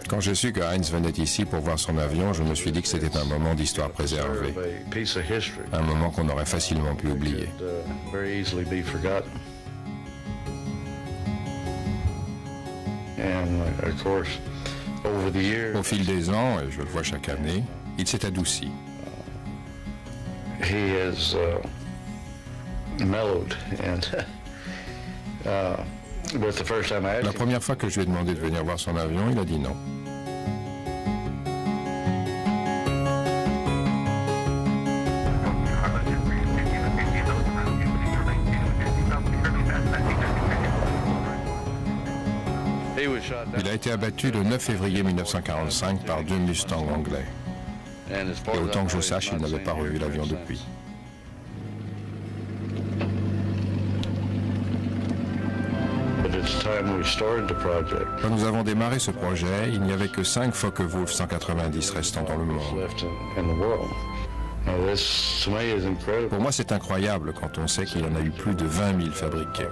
Quand j'ai su que Heinz venait ici pour voir son avion, je me suis dit que c'était un moment d'histoire préservée, un moment qu'on aurait facilement pu oublier. Au fil des ans, et je le vois chaque année, il s'est adouci. La première fois que je lui ai demandé de venir voir son avion, il a dit non. Il a été abattu le 9 février 1945 par 2 Mustangs anglais. Et autant que je sache, il n'avait pas revu l'avion depuis. Quand nous avons démarré ce projet, il n'y avait que 5 Focke-Wulf 190 restants dans le monde. Pour moi, c'est incroyable quand on sait qu'il y en a eu plus de 20 000 fabriqués.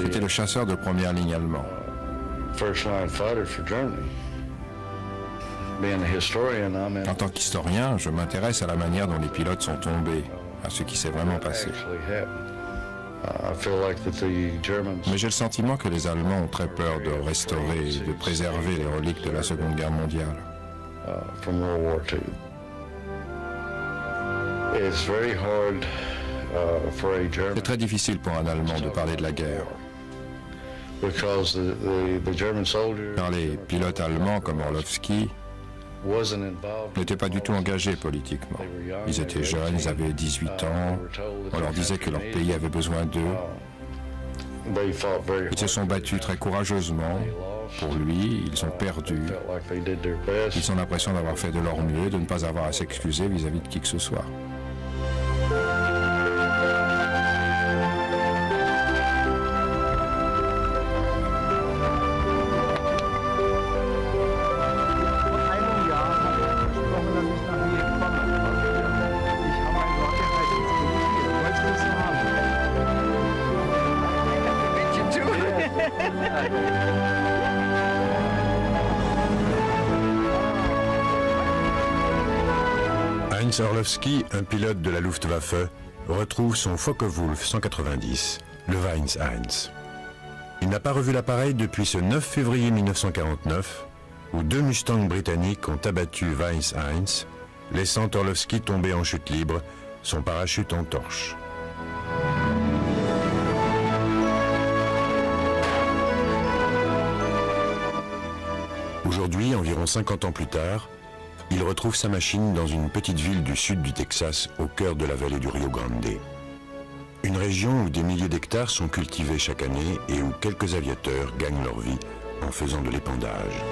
C'était le chasseur de première ligne allemand. En tant qu'historien, je m'intéresse à la manière dont les pilotes sont tombés, à ce qui s'est vraiment passé. Mais j'ai le sentiment que les Allemands ont très peur de restaurer et de préserver les reliques de la Seconde Guerre mondiale. C'est très difficile pour un Allemand de parler de la guerre. Car les pilotes allemands comme Orlowski n'étaient pas du tout engagés politiquement. Ils étaient jeunes, ils avaient 18 ans, on leur disait que leur pays avait besoin d'eux. Ils se sont battus très courageusement pour lui, ils ont perdu. Ils ont l'impression d'avoir fait de leur mieux, de ne pas avoir à s'excuser vis-à-vis de qui que ce soit. Heinz Orlowski, un pilote de la Luftwaffe, retrouve son Focke-Wulf 190, le Vines Heinz. Il n'a pas revu l'appareil depuis ce 9 février 1949, où 2 Mustangs britanniques ont abattu Vines Heinz, laissant Orlowski tomber en chute libre, son parachute en torche. Aujourd'hui, environ 50 ans plus tard, il retrouve sa machine dans une petite ville du sud du Texas, au cœur de la vallée du Rio Grande. Une région où des milliers d'hectares sont cultivés chaque année et où quelques aviateurs gagnent leur vie en faisant de l'épandage.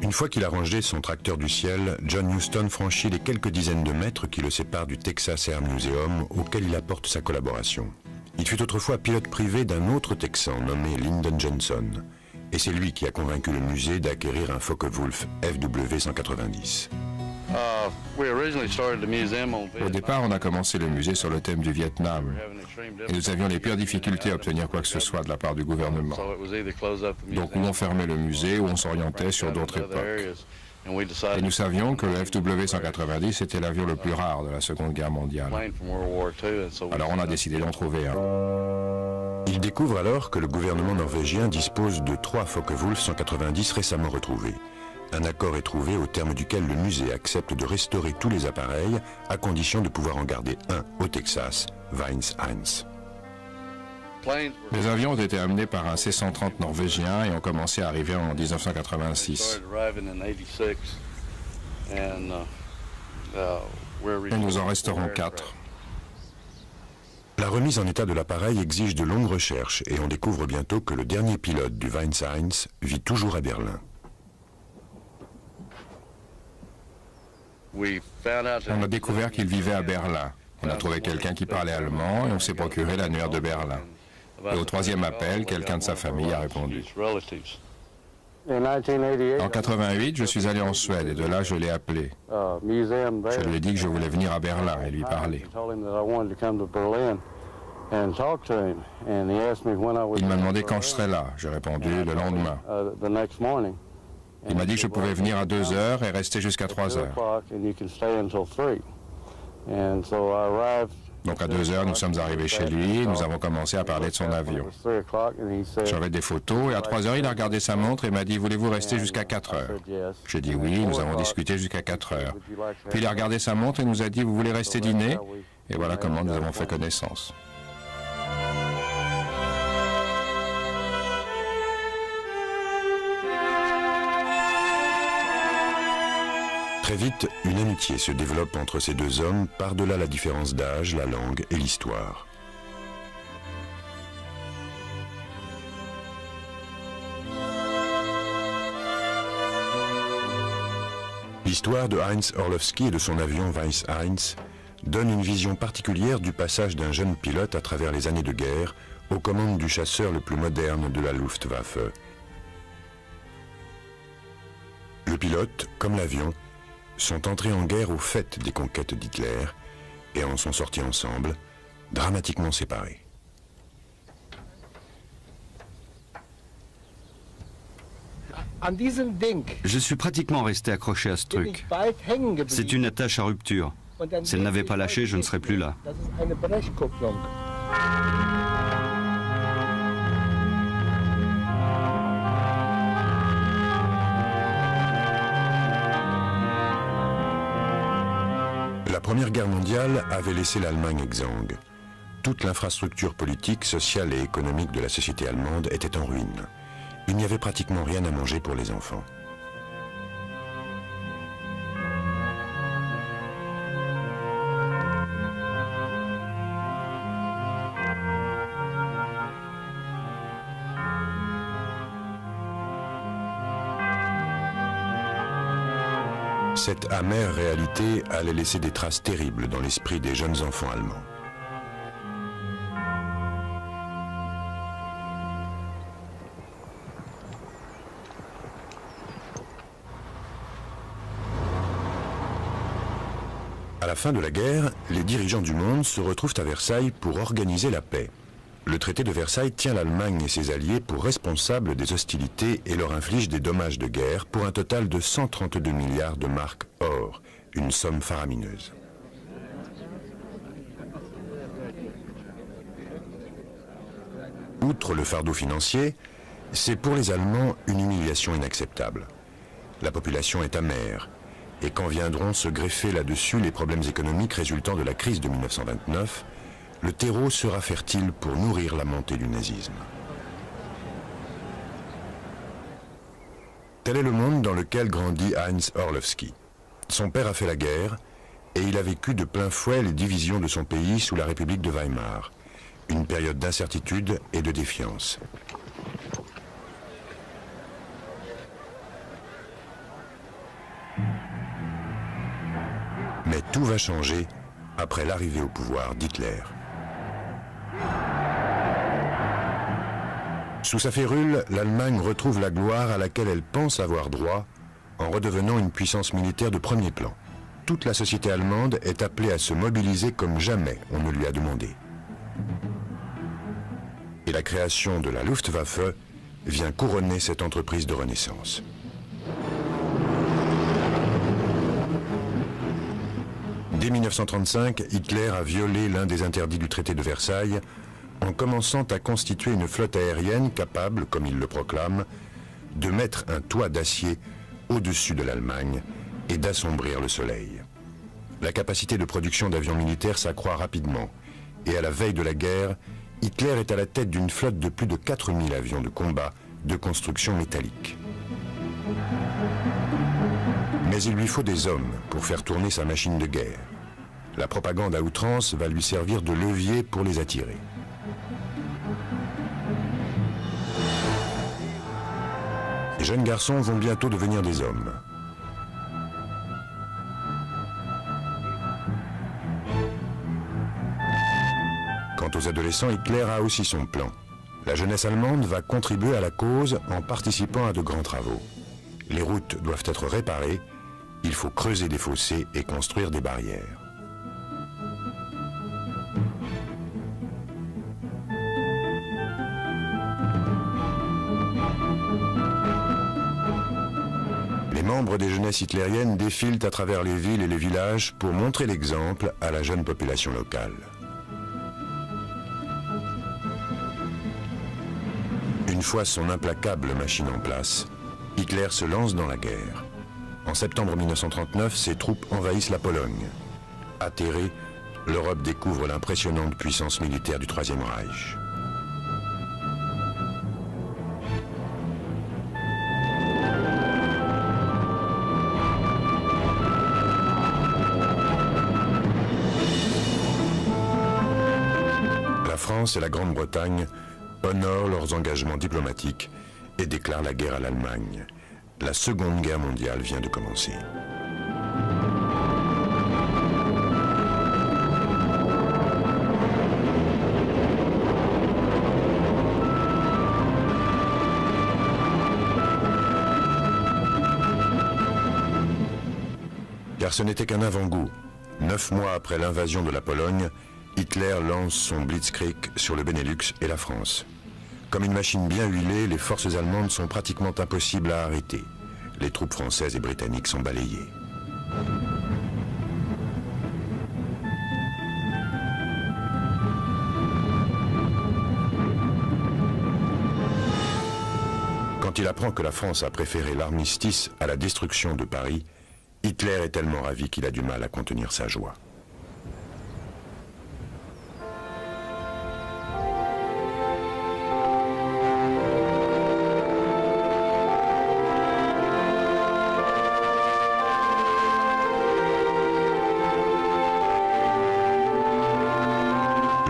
Une fois qu'il a rangé son tracteur du ciel, John Huston franchit les quelques dizaines de mètres qui le séparent du Texas Air Museum, auquel il apporte sa collaboration. Il fut autrefois pilote privé d'un autre Texan nommé Lyndon Johnson, et c'est lui qui a convaincu le musée d'acquérir un Focke-Wulf FW-190. Au départ, on a commencé le musée sur le thème du Vietnam. Et nous avions les pires difficultés à obtenir quoi que ce soit de la part du gouvernement. Donc, ou on fermait le musée, ou on s'orientait sur d'autres époques. Et nous savions que le FW-190 était l'avion le plus rare de la Seconde Guerre mondiale. Alors on a décidé d'en trouver un. Il découvre alors que le gouvernement norvégien dispose de 3 Focke-Wulf 190 récemment retrouvés. Un accord est trouvé au terme duquel le musée accepte de restaurer tous les appareils à condition de pouvoir en garder un au Texas, Vines Heinz. Les avions ont été amenés par un C-130 norvégien et ont commencé à arriver en 1986. Et nous en resterons 4. La remise en état de l'appareil exige de longues recherches et on découvre bientôt que le dernier pilote du Vines Heinz vit toujours à Berlin. On a découvert qu'il vivait à Berlin. On a trouvé quelqu'un qui parlait allemand et on s'est procuré l'annuaire de Berlin. Et au troisième appel, quelqu'un de sa famille a répondu. En 88, je suis allé en Suède et de là, je l'ai appelé. Je lui ai dit que je voulais venir à Berlin et lui parler. Il m'a demandé quand je serais là. J'ai répondu le lendemain. Il m'a dit que je pouvais venir à 2 heures et rester jusqu'à 3 heures. Donc à 2 heures, nous sommes arrivés chez lui et nous avons commencé à parler de son avion. J'avais des photos et à 3 heures, il a regardé sa montre et m'a dit « Voulez-vous rester jusqu'à 4 heures ?» J'ai dit oui, nous avons discuté jusqu'à 4 heures. Puis il a regardé sa montre et nous a dit « Vous voulez rester dîner ?» Et voilà comment nous avons fait connaissance. Très vite, une amitié se développe entre ces deux hommes par-delà la différence d'âge, la langue et l'histoire. L'histoire de Heinz Orlowski et de son avion Weiss Heinz donne une vision particulière du passage d'un jeune pilote à travers les années de guerre aux commandes du chasseur le plus moderne de la Luftwaffe. Le pilote, comme l'avion, sont entrés en guerre au fait des conquêtes d'Hitler et en sont sortis ensemble, dramatiquement séparés. Je suis pratiquement resté accroché à ce truc. C'est une attache à rupture. Si elle n'avait pas lâché, je ne serais plus là. La Première Guerre mondiale avait laissé l'Allemagne exsangue. Toute l'infrastructure politique, sociale et économique de la société allemande était en ruine. Il n'y avait pratiquement rien à manger pour les enfants. Cette amère réalité allait laisser des traces terribles dans l'esprit des jeunes enfants allemands. À la fin de la guerre, les dirigeants du monde se retrouvent à Versailles pour organiser la paix. Le traité de Versailles tient l'Allemagne et ses alliés pour responsables des hostilités et leur inflige des dommages de guerre pour un total de 132 milliards de marks or, une somme faramineuse. Outre le fardeau financier, c'est pour les Allemands une humiliation inacceptable. La population est amère, et quand viendront se greffer là-dessus les problèmes économiques résultant de la crise de 1929, le terreau sera fertile pour nourrir la montée du nazisme. Tel est le monde dans lequel grandit Heinz Orlowski. Son père a fait la guerre et il a vécu de plein fouet les divisions de son pays sous la République de Weimar, une période d'incertitude et de défiance. Mais tout va changer après l'arrivée au pouvoir d'Hitler. Sous sa férule, l'Allemagne retrouve la gloire à laquelle elle pense avoir droit en redevenant une puissance militaire de premier plan. Toute la société allemande est appelée à se mobiliser comme jamais on ne lui a demandé. Et la création de la Luftwaffe vient couronner cette entreprise de renaissance. Dès 1935, Hitler a violé l'un des interdits du traité de Versailles en commençant à constituer une flotte aérienne capable, comme il le proclame, de mettre un toit d'acier au-dessus de l'Allemagne et d'assombrir le soleil. La capacité de production d'avions militaires s'accroît rapidement et à la veille de la guerre, Hitler est à la tête d'une flotte de plus de 4000 avions de combat de construction métallique. Mais il lui faut des hommes pour faire tourner sa machine de guerre. La propagande à outrance va lui servir de levier pour les attirer. Les jeunes garçons vont bientôt devenir des hommes. Quant aux adolescents, Hitler a aussi son plan. La jeunesse allemande va contribuer à la cause en participant à de grands travaux. Les routes doivent être réparées, il faut creuser des fossés et construire des barrières. Les membres des jeunesses hitlériennes défilent à travers les villes et les villages pour montrer l'exemple à la jeune population locale. Une fois son implacable machine en place, Hitler se lance dans la guerre. En septembre 1939, ses troupes envahissent la Pologne. Atterrée, l'Europe découvre l'impressionnante puissance militaire du Troisième Reich. La France et la Grande-Bretagne honorent leurs engagements diplomatiques et déclarent la guerre à l'Allemagne. La Seconde Guerre mondiale vient de commencer. Car ce n'était qu'un avant-goût. 9 mois après l'invasion de la Pologne, Hitler lance son Blitzkrieg sur le Benelux et la France. Comme une machine bien huilée, les forces allemandes sont pratiquement impossibles à arrêter. Les troupes françaises et britanniques sont balayées. Quand il apprend que la France a préféré l'armistice à la destruction de Paris, Hitler est tellement ravi qu'il a du mal à contenir sa joie.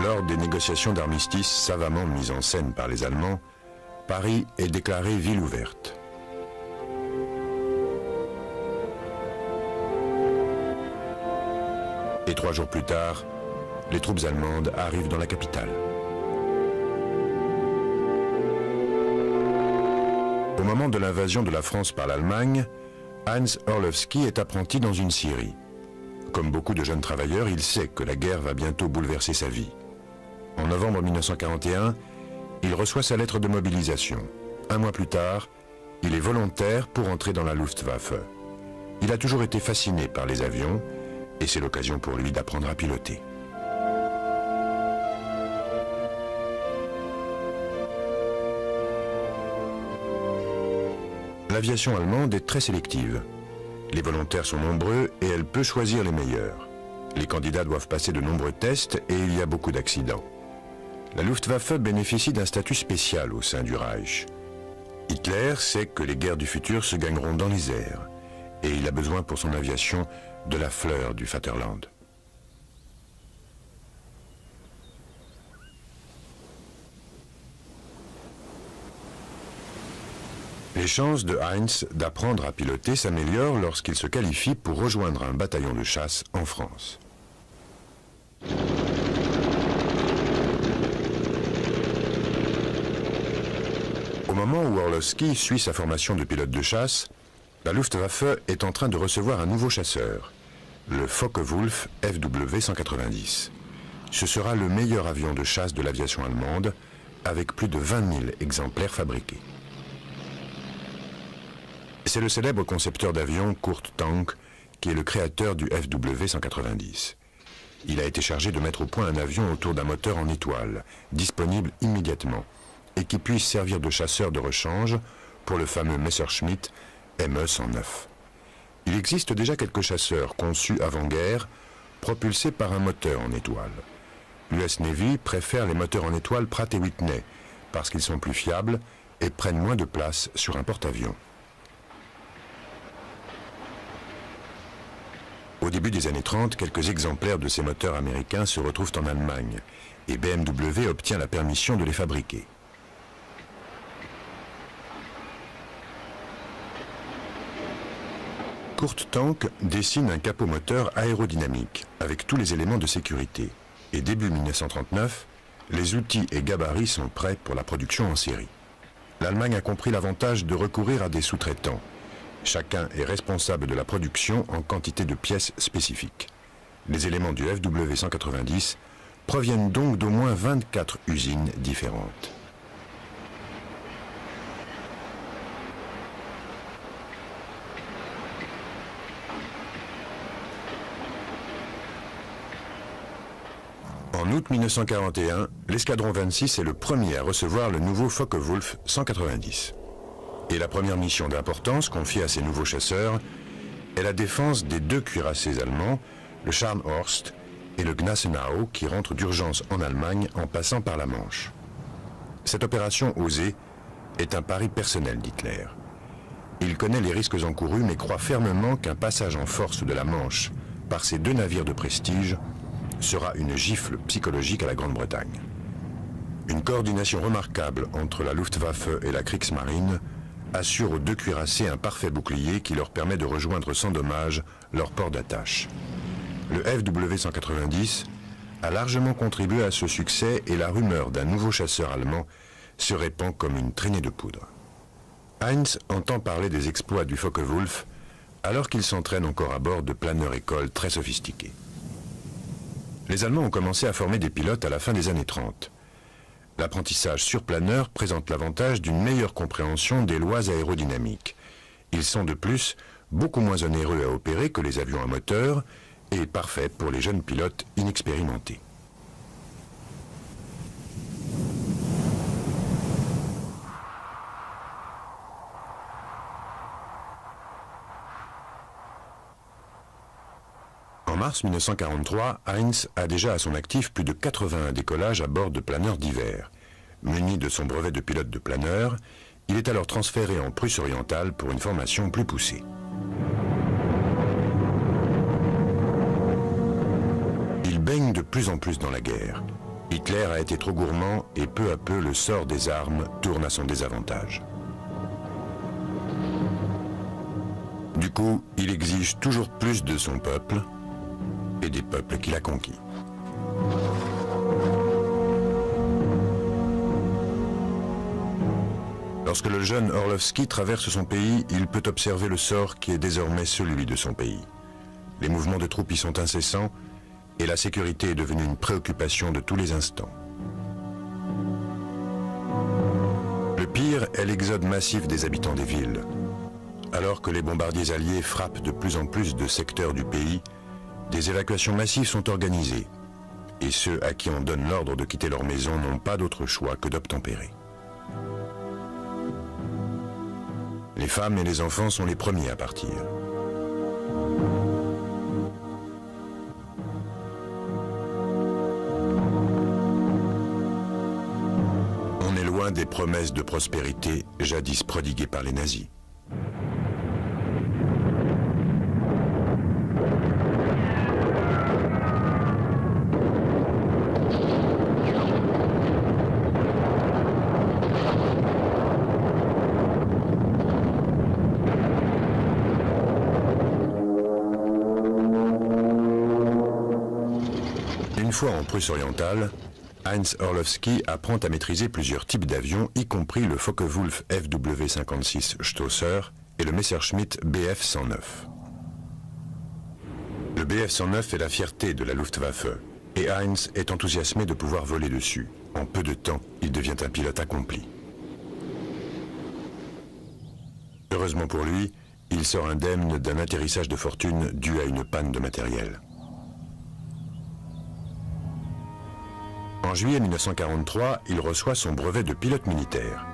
Lors des négociations d'armistice savamment mises en scène par les Allemands, Paris est déclarée ville ouverte. Et 3 jours plus tard, les troupes allemandes arrivent dans la capitale. Au moment de l'invasion de la France par l'Allemagne, Heinz Orlowski est apprenti dans une scierie. Comme beaucoup de jeunes travailleurs, il sait que la guerre va bientôt bouleverser sa vie. En novembre 1941, il reçoit sa lettre de mobilisation. 1 mois plus tard, il est volontaire pour entrer dans la Luftwaffe. Il a toujours été fasciné par les avions et c'est l'occasion pour lui d'apprendre à piloter. L'aviation allemande est très sélective. Les volontaires sont nombreux et elle peut choisir les meilleurs. Les candidats doivent passer de nombreux tests et il y a beaucoup d'accidents. La Luftwaffe bénéficie d'un statut spécial au sein du Reich. Hitler sait que les guerres du futur se gagneront dans les airs et il a besoin pour son aviation de la fleur du Vaterland. Les chances de Heinz d'apprendre à piloter s'améliorent lorsqu'il se qualifie pour rejoindre un bataillon de chasse en France. Au moment où Orlowski suit sa formation de pilote de chasse, la Luftwaffe est en train de recevoir un nouveau chasseur, le Focke-Wulf FW-190. Ce sera le meilleur avion de chasse de l'aviation allemande, avec plus de 20 000 exemplaires fabriqués. C'est le célèbre concepteur d'avions Kurt Tank qui est le créateur du FW-190. Il a été chargé de mettre au point un avion autour d'un moteur en étoile, disponible immédiatement, et qui puisse servir de chasseur de rechange pour le fameux Messerschmitt ME-109. Il existe déjà quelques chasseurs conçus avant-guerre, propulsés par un moteur en étoile. L'US Navy préfère les moteurs en étoile Pratt & Whitney, parce qu'ils sont plus fiables et prennent moins de place sur un porte-avions. Au début des années 30, quelques exemplaires de ces moteurs américains se retrouvent en Allemagne, et BMW obtient la permission de les fabriquer. Kurt Tank dessine un capot moteur aérodynamique avec tous les éléments de sécurité. Et début 1939, les outils et gabarits sont prêts pour la production en série. L'Allemagne a compris l'avantage de recourir à des sous-traitants. Chacun est responsable de la production en quantité de pièces spécifiques. Les éléments du FW190 proviennent donc d'au moins 24 usines différentes. En août 1941, l'escadron 26 est le premier à recevoir le nouveau Focke-Wulf 190. Et la première mission d'importance confiée à ces nouveaux chasseurs est la défense des deux cuirassés allemands, le Scharnhorst et le Gneisenau, qui rentrent d'urgence en Allemagne en passant par la Manche. Cette opération osée est un pari personnel d'Hitler. Il connaît les risques encourus mais croit fermement qu'un passage en force de la Manche par ces deux navires de prestige sera une gifle psychologique à la Grande-Bretagne. Une coordination remarquable entre la Luftwaffe et la Kriegsmarine assure aux deux cuirassés un parfait bouclier qui leur permet de rejoindre sans dommage leur port d'attache. Le FW190 a largement contribué à ce succès et la rumeur d'un nouveau chasseur allemand se répand comme une traînée de poudre. Heinz entend parler des exploits du Focke-Wulf alors qu'il s'entraîne encore à bord de planeurs-écoles très sophistiqués. Les Allemands ont commencé à former des pilotes à la fin des années 30. L'apprentissage sur planeur présente l'avantage d'une meilleure compréhension des lois aérodynamiques. Ils sont de plus beaucoup moins onéreux à opérer que les avions à moteur et parfaits pour les jeunes pilotes inexpérimentés. En mars 1943, Heinz a déjà à son actif plus de 81 décollages à bord de planeurs divers. Muni de son brevet de pilote de planeur, il est alors transféré en Prusse orientale pour une formation plus poussée. Il baigne de plus en plus dans la guerre. Hitler a été trop gourmand et peu à peu le sort des armes tourne à son désavantage. Du coup, il exige toujours plus de son peuple et des peuples qu'il a conquis. Lorsque le jeune Orlowski traverse son pays, il peut observer le sort qui est désormais celui de son pays. Les mouvements de troupes y sont incessants et la sécurité est devenue une préoccupation de tous les instants. Le pire est l'exode massif des habitants des villes. Alors que les bombardiers alliés frappent de plus en plus de secteurs du pays, des évacuations massives sont organisées, et ceux à qui on donne l'ordre de quitter leur maison n'ont pas d'autre choix que d'obtempérer. Les femmes et les enfants sont les premiers à partir. On est loin des promesses de prospérité jadis prodiguées par les nazis. Une fois en Prusse orientale, Heinz Orlowski apprend à maîtriser plusieurs types d'avions, y compris le Focke-Wulf FW56 Stosser et le Messerschmitt Bf-109. Le Bf-109 est la fierté de la Luftwaffe, et Heinz est enthousiasmé de pouvoir voler dessus. En peu de temps, il devient un pilote accompli. Heureusement pour lui, il sort indemne d'un atterrissage de fortune dû à une panne de matériel. En juillet 1943, il reçoit son brevet de pilote militaire.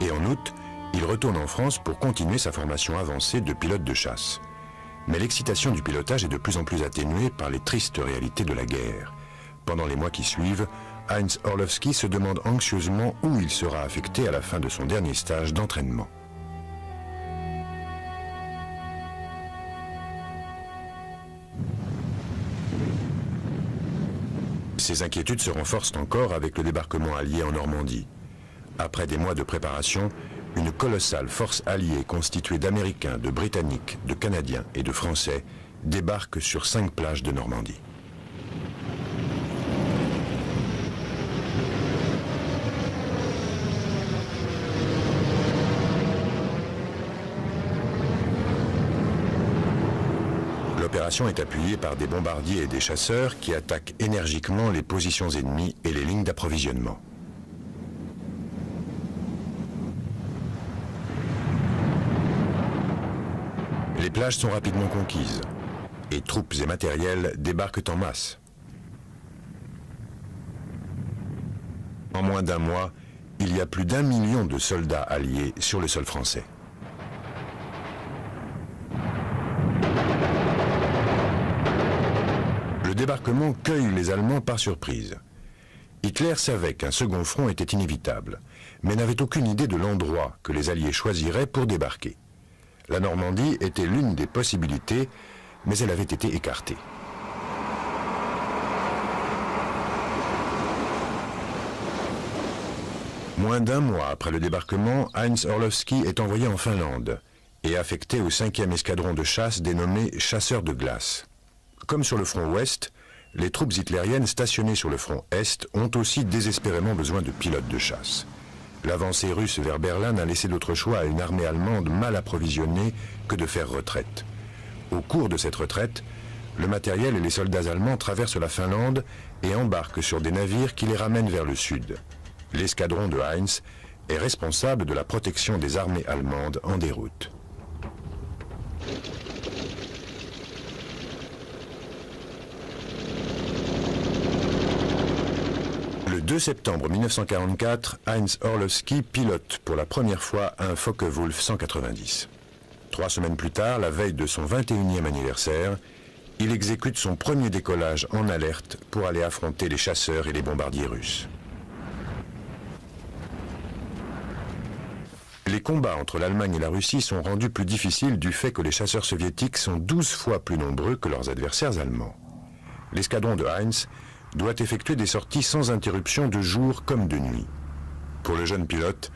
Et en août, il retourne en France pour continuer sa formation avancée de pilote de chasse. Mais l'excitation du pilotage est de plus en plus atténuée par les tristes réalités de la guerre. Pendant les mois qui suivent, Heinz Orlowski se demande anxieusement où il sera affecté à la fin de son dernier stage d'entraînement. Ces inquiétudes se renforcent encore avec le débarquement allié en Normandie. Après des mois de préparation, une colossale force alliée constituée d'Américains, de Britanniques, de Canadiens et de Français débarque sur 5 plages de Normandie. opération est appuyée par des bombardiers et des chasseurs qui attaquent énergiquement les positions ennemies et les lignes d'approvisionnement. Les plages sont rapidement conquises et troupes et matériels débarquent en masse. En moins d'un mois, il y a plus d'1 million de soldats alliés sur le sol français. Le débarquement cueille les Allemands par surprise. Hitler savait qu'un second front était inévitable, mais n'avait aucune idée de l'endroit que les Alliés choisiraient pour débarquer. La Normandie était l'une des possibilités, mais elle avait été écartée. Moins d'un mois après le débarquement, Heinz Orlowski est envoyé en Finlande et affecté au 5e escadron de chasse dénommé Chasseurs de glace. Comme sur le front ouest, les troupes hitlériennes stationnées sur le front est ont aussi désespérément besoin de pilotes de chasse. L'avancée russe vers Berlin n'a laissé d'autre choix à une armée allemande mal approvisionnée que de faire retraite. Au cours de cette retraite, le matériel et les soldats allemands traversent la Finlande et embarquent sur des navires qui les ramènent vers le sud. L'escadron de Heinz est responsable de la protection des armées allemandes en déroute. Le 2 septembre 1944, Heinz Orlowski pilote pour la première fois un Focke-Wulf 190. 3 semaines plus tard, la veille de son 21e anniversaire, il exécute son premier décollage en alerte pour aller affronter les chasseurs et les bombardiers russes. Les combats entre l'Allemagne et la Russie sont rendus plus difficiles du fait que les chasseurs soviétiques sont 12 fois plus nombreux que leurs adversaires allemands. L'escadron de Heinz doit effectuer des sorties sans interruption de jour comme de nuit. Pour le jeune pilote,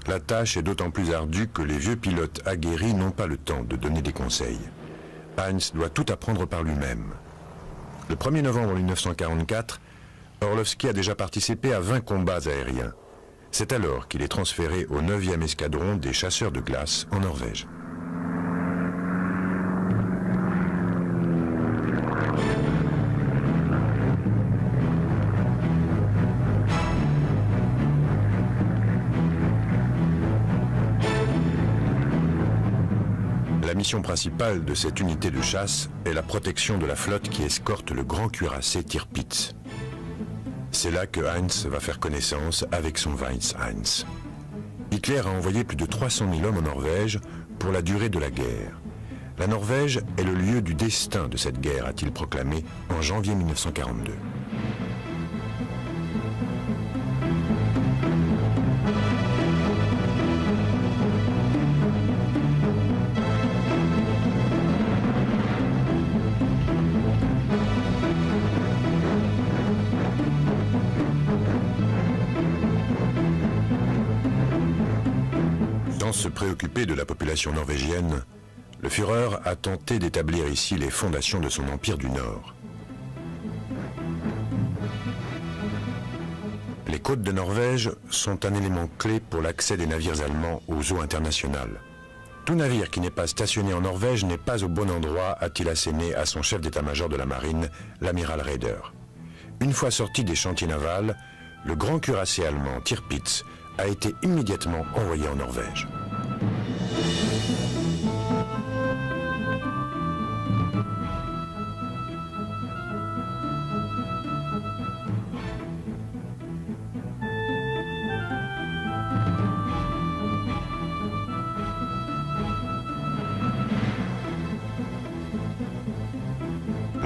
la tâche est d'autant plus ardue que les vieux pilotes aguerris n'ont pas le temps de donner des conseils. Heinz doit tout apprendre par lui-même. Le 1er novembre 1944, Orlowski a déjà participé à 20 combats aériens. C'est alors qu'il est transféré au 9e escadron des chasseurs de glace en Norvège. La mission principale de cette unité de chasse est la protection de la flotte qui escorte le grand cuirassé Tirpitz. C'est là que Heinz va faire connaissance avec son Weins 1. Hitler a envoyé plus de 300 000 hommes en Norvège pour la durée de la guerre. La Norvège est le lieu du destin de cette guerre, a-t-il proclamé en janvier 1942. Sans se préoccuper de la population norvégienne, le Führer a tenté d'établir ici les fondations de son empire du Nord. Les côtes de Norvège sont un élément clé pour l'accès des navires allemands aux eaux internationales. Tout navire qui n'est pas stationné en Norvège n'est pas au bon endroit, a-t-il asséné à son chef d'état-major de la marine, l'amiral Raeder. Une fois sorti des chantiers navals, le grand cuirassé allemand Tirpitz a été immédiatement envoyé en Norvège.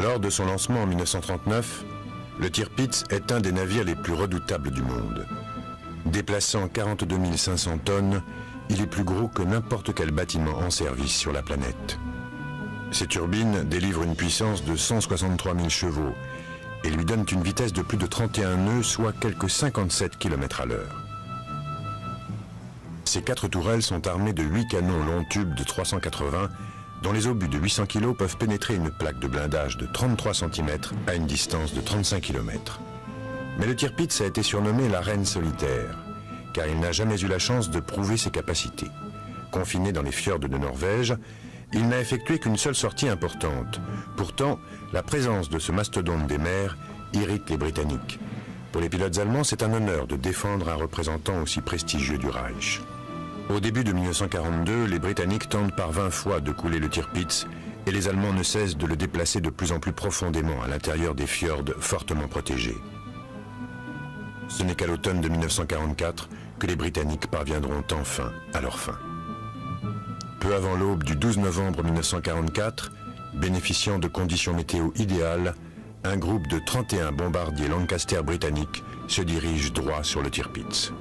Lors de son lancement en 1939, le Tirpitz est un des navires les plus redoutables du monde. Déplaçant 42 500 tonnes, il est plus gros que n'importe quel bâtiment en service sur la planète. Ses turbines délivrent une puissance de 163 000 chevaux et lui donnent une vitesse de plus de 31 nœuds, soit quelques 57 km/h. Ces 4 tourelles sont armées de 8 canons long tube de 380, dont les obus de 800 kg peuvent pénétrer une plaque de blindage de 33 cm à une distance de 35 km. Mais le Tirpitz a été surnommé la reine solitaire, car il n'a jamais eu la chance de prouver ses capacités. Confiné dans les fjords de Norvège, il n'a effectué qu'une seule sortie importante. Pourtant, la présence de ce mastodonte des mers irrite les Britanniques. Pour les pilotes allemands, c'est un honneur de défendre un représentant aussi prestigieux du Reich. Au début de 1942, les Britanniques tentent par 20 fois de couler le Tirpitz et les Allemands ne cessent de le déplacer de plus en plus profondément à l'intérieur des fjords fortement protégés. Ce n'est qu'à l'automne de 1944 que les Britanniques parviendront enfin à leur fin. Peu avant l'aube du 12 novembre 1944, bénéficiant de conditions météo idéales, un groupe de 31 bombardiers Lancaster britanniques se dirige droit sur le Tirpitz.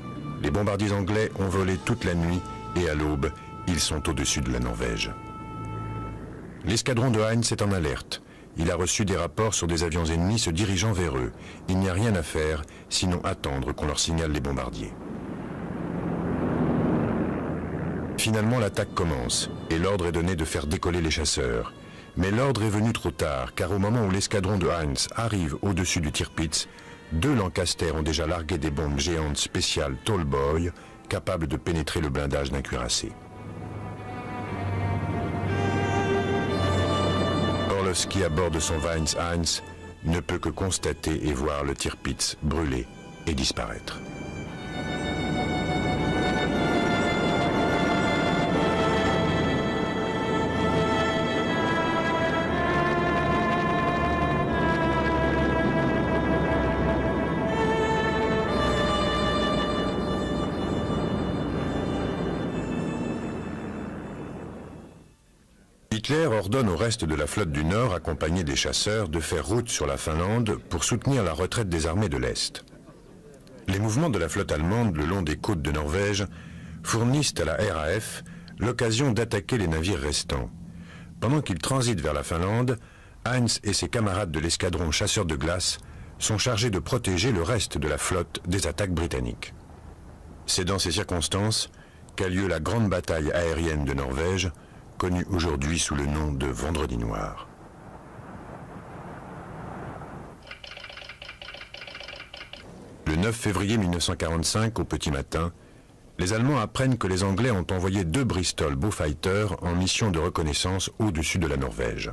Les bombardiers anglais ont volé toute la nuit et à l'aube, ils sont au-dessus de la Norvège. L'escadron de Heinz est en alerte. Il a reçu des rapports sur des avions ennemis se dirigeant vers eux. Il n'y a rien à faire, sinon attendre qu'on leur signale les bombardiers. Finalement, l'attaque commence et l'ordre est donné de faire décoller les chasseurs. Mais l'ordre est venu trop tard, car au moment où l'escadron de Heinz arrive au-dessus du Tirpitz, 2 Lancaster ont déjà largué des bombes géantes spéciales Tallboy, capables de pénétrer le blindage d'un cuirassé. Orlowski, à bord de son Vines Heinz, ne peut que constater et voir le Tirpitz brûler et disparaître. Hitler ordonne au reste de la flotte du Nord, accompagnée des chasseurs, de faire route sur la Finlande pour soutenir la retraite des armées de l'Est. Les mouvements de la flotte allemande le long des côtes de Norvège fournissent à la RAF l'occasion d'attaquer les navires restants. Pendant qu'ils transitent vers la Finlande, Heinz et ses camarades de l'escadron chasseurs de glace sont chargés de protéger le reste de la flotte des attaques britanniques. C'est dans ces circonstances qu'a lieu la grande bataille aérienne de Norvège, connu aujourd'hui sous le nom de Vendredi Noir. Le 9 février 1945, au petit matin, les Allemands apprennent que les Anglais ont envoyé 2 Bristol Beaufighter en mission de reconnaissance au-dessus de la Norvège.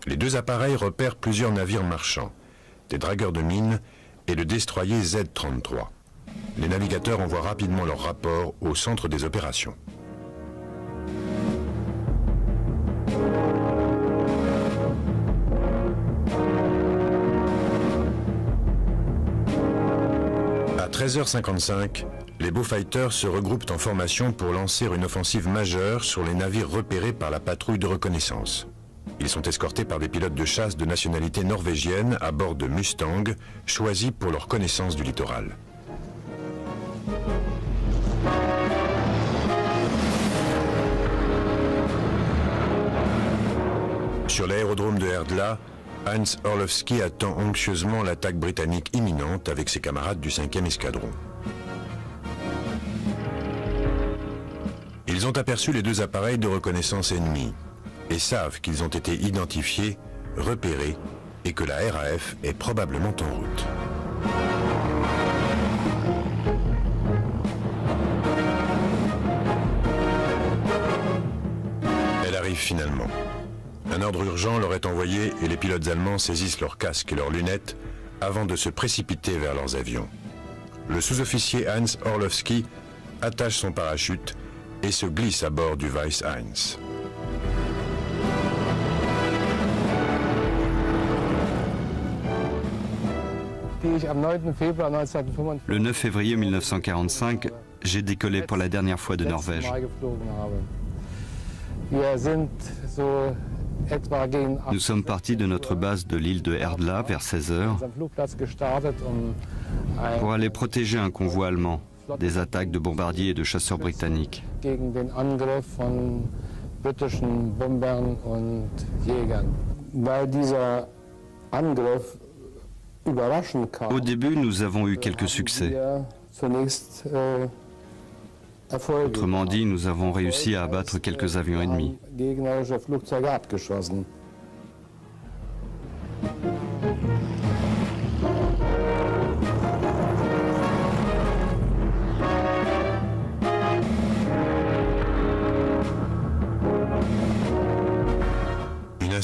Les 2 appareils repèrent plusieurs navires marchands, des dragueurs de mines et le destroyer Z-33. Les navigateurs envoient rapidement leur rapport au centre des opérations. À 13h55, les Beaufighters se regroupent en formation pour lancer une offensive majeure sur les navires repérés par la patrouille de reconnaissance. Ils sont escortés par des pilotes de chasse de nationalité norvégienne à bord de Mustang, choisis pour leur connaissance du littoral. Sur l'aérodrome de Herdla, Heinz Orlowski attend anxieusement l'attaque britannique imminente avec ses camarades du 5e escadron. Ils ont aperçu les 2 appareils de reconnaissance ennemis et savent qu'ils ont été identifiés, repérés et que la RAF est probablement en route. Elle arrive finalement. Un ordre urgent leur est envoyé et les pilotes allemands saisissent leurs casques et leurs lunettes avant de se précipiter vers leurs avions. Le sous-officier Heinz Orlowski attache son parachute et se glisse à bord du Weiss Heinz. Le 9 février 1945, j'ai décollé pour la dernière fois de Norvège. Nous sommes partis de notre base de l'île de Herdla vers 16h pour aller protéger un convoi allemand des attaques de bombardiers et de chasseurs britanniques. Au début, nous avons eu quelques succès. Autrement dit, nous avons réussi à abattre quelques avions ennemis.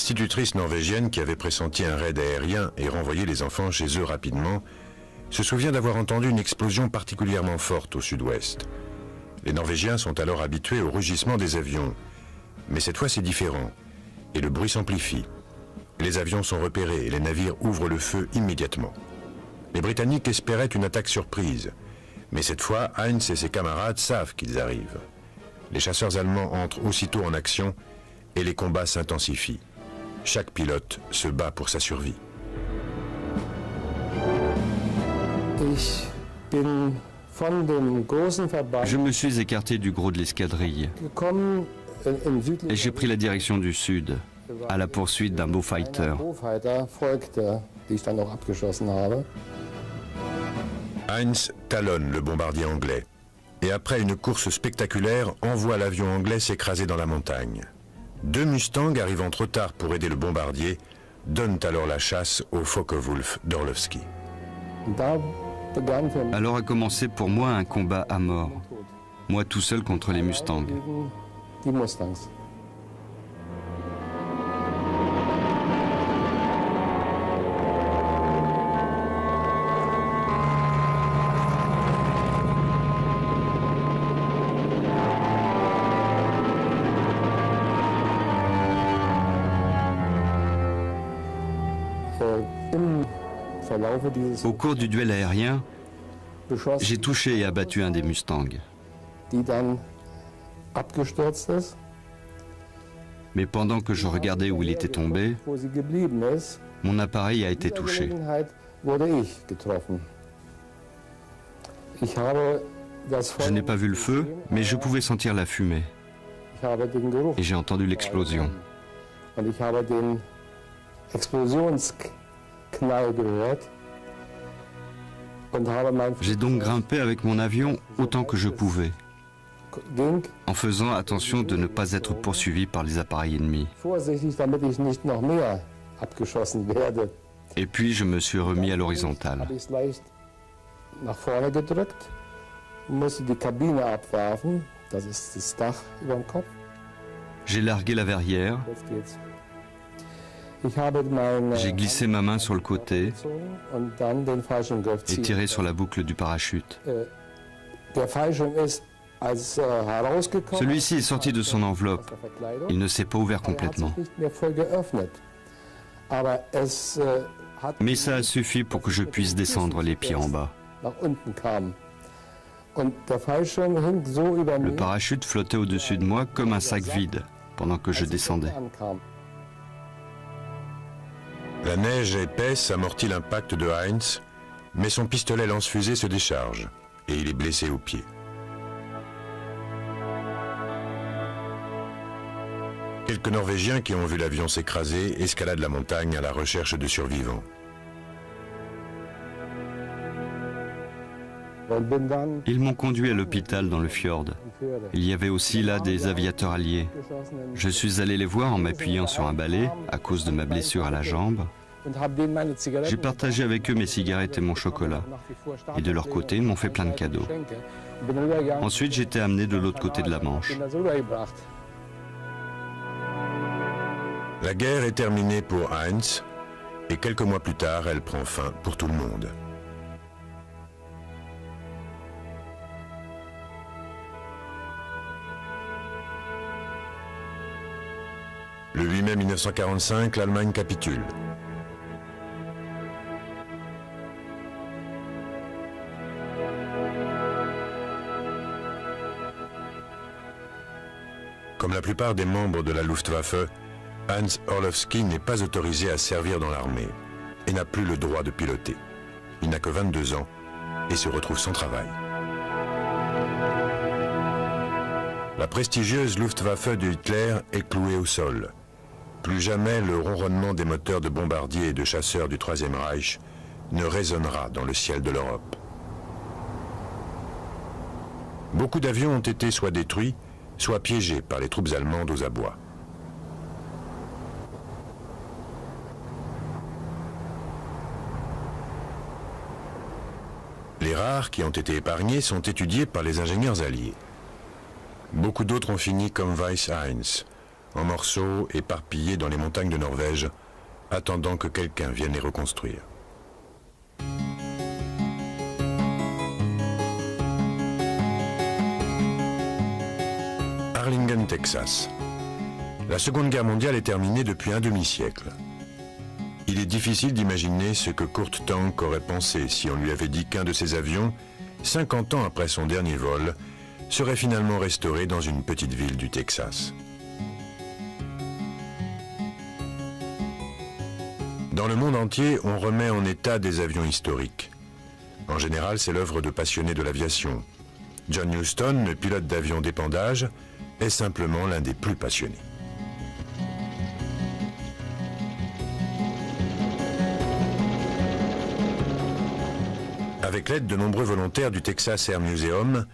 L'institutrice norvégienne qui avait pressenti un raid aérien et renvoyé les enfants chez eux rapidement se souvient d'avoir entendu une explosion particulièrement forte au sud-ouest. Les Norvégiens sont alors habitués au rugissement des avions, mais cette fois c'est différent, et le bruit s'amplifie. Les avions sont repérés et les navires ouvrent le feu immédiatement. Les Britanniques espéraient une attaque surprise, mais cette fois, Heinz et ses camarades savent qu'ils arrivent. Les chasseurs allemands entrent aussitôt en action et les combats s'intensifient. Chaque pilote se bat pour sa survie. Je me suis écarté du gros de l'escadrille et j'ai pris la direction du sud, à la poursuite d'un Beaufighter. Heinz talonne le bombardier anglais et après une course spectaculaire envoie l'avion anglais s'écraser dans la montagne. 2 Mustangs arrivant trop tard pour aider le bombardier donnent alors la chasse au Focke-Wulf d'Orlowski. Alors a commencé pour moi un combat à mort, moi tout seul contre les Mustangs. Au cours du duel aérien, j'ai touché et abattu un des Mustangs. Mais pendant que je regardais où il était tombé, mon appareil a été touché. Je n'ai pas vu le feu, mais je pouvais sentir la fumée. Et j'ai entendu l'explosion. J'ai donc grimpé avec mon avion autant que je pouvais, en faisant attention de ne pas être poursuivi par les appareils ennemis. Et puis je me suis remis à l'horizontale. J'ai largué la verrière. J'ai glissé ma main sur le côté et tiré sur la boucle du parachute. Celui-ci est sorti de son enveloppe. Il ne s'est pas ouvert complètement. Mais ça a suffi pour que je puisse descendre les pieds en bas. Le parachute flottait au-dessus de moi comme un sac vide pendant que je descendais. La neige épaisse amortit l'impact de Heinz, mais son pistolet lance-fusée se décharge et il est blessé au pied. Quelques Norvégiens qui ont vu l'avion s'écraser escaladent la montagne à la recherche de survivants. Ils m'ont conduit à l'hôpital dans le fjord. Il y avait aussi là des aviateurs alliés. Je suis allé les voir en m'appuyant sur un balai à cause de ma blessure à la jambe. J'ai partagé avec eux mes cigarettes et mon chocolat. Et de leur côté, ils m'ont fait plein de cadeaux. Ensuite, j'ai été amené de l'autre côté de la Manche. La guerre est terminée pour Heinz et quelques mois plus tard, elle prend fin pour tout le monde. Le 8 mai 1945, l'Allemagne capitule. Comme la plupart des membres de la Luftwaffe, Hans Orlowski n'est pas autorisé à servir dans l'armée et n'a plus le droit de piloter. Il n'a que 22 ans et se retrouve sans travail. La prestigieuse Luftwaffe de Hitler est clouée au sol. Plus jamais le ronronnement des moteurs de bombardiers et de chasseurs du Troisième Reich ne résonnera dans le ciel de l'Europe. Beaucoup d'avions ont été soit détruits, soit piégés par les troupes allemandes aux abois. Les rares qui ont été épargnés sont étudiés par les ingénieurs alliés. Beaucoup d'autres ont fini comme Weiss Heinz, en morceaux éparpillés dans les montagnes de Norvège, attendant que quelqu'un vienne les reconstruire. Harlingen, Texas. La Seconde Guerre mondiale est terminée depuis un demi-siècle. Il est difficile d'imaginer ce que Kurt Tank aurait pensé si on lui avait dit qu'un de ses avions, 50 ans après son dernier vol, serait finalement restauré dans une petite ville du Texas. Dans le monde entier, on remet en état des avions historiques. En général, c'est l'œuvre de passionnés de l'aviation. John Huston, le pilote d'avion d'épandage, est simplement l'un des plus passionnés. Avec l'aide de nombreux volontaires du Texas Air Museum,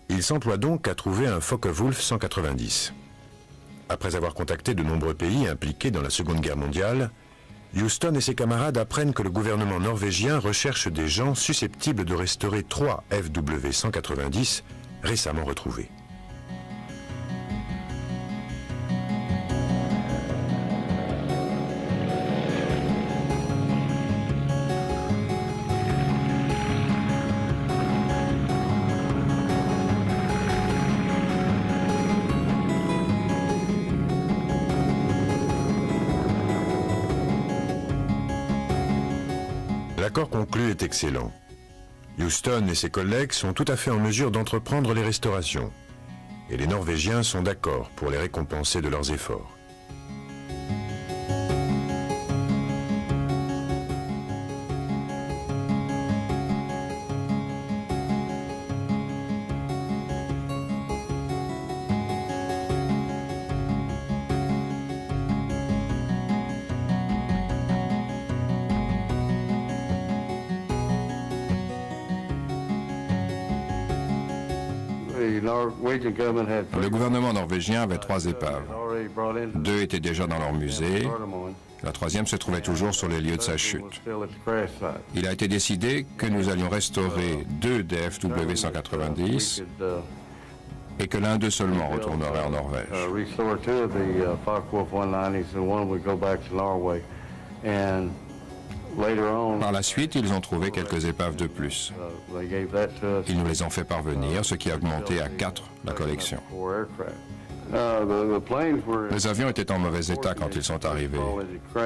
il s'emploie donc à trouver un Focke-Wulf 190. Après avoir contacté de nombreux pays impliqués dans la Seconde Guerre mondiale, Huston et ses camarades apprennent que le gouvernement norvégien recherche des gens susceptibles de restaurer 3 FW 190 récemment retrouvés. L'accord conclu est excellent. Huston et ses collègues sont tout à fait en mesure d'entreprendre les restaurations. Et les Norvégiens sont d'accord pour les récompenser de leurs efforts. Le gouvernement norvégien avait 3 épaves. 2 étaient déjà dans leur musée. La 3e se trouvait toujours sur les lieux de sa chute. Il a été décidé que nous allions restaurer 2 des FW 190 et que l'un d'eux seulement retournerait en Norvège. Par la suite, ils ont trouvé quelques épaves de plus. Ils nous les ont fait parvenir, ce qui a augmenté à 4 la collection. Les avions étaient en mauvais état quand ils sont arrivés.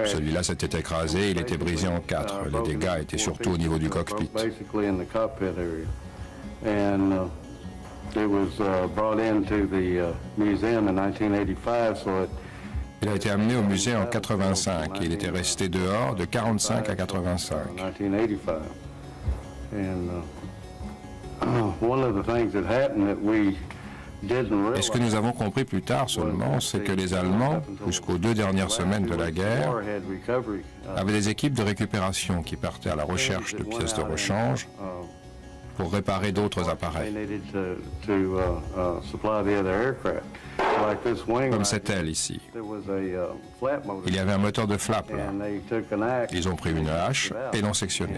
Celui-là s'était écrasé, il était brisé en 4. Les dégâts étaient surtout au niveau du cockpit. Il a été amené au musée en 85 et il était resté dehors de 45 à 85. Et ce que nous avons compris plus tard seulement, c'est que les Allemands, jusqu'aux 2 dernières semaines de la guerre, avaient des équipes de récupération qui partaient à la recherche de pièces de rechange pour réparer d'autres appareils. Comme cette aile ici. Il y avait un moteur de flap là. Ils ont pris une hache et l'ont sectionné.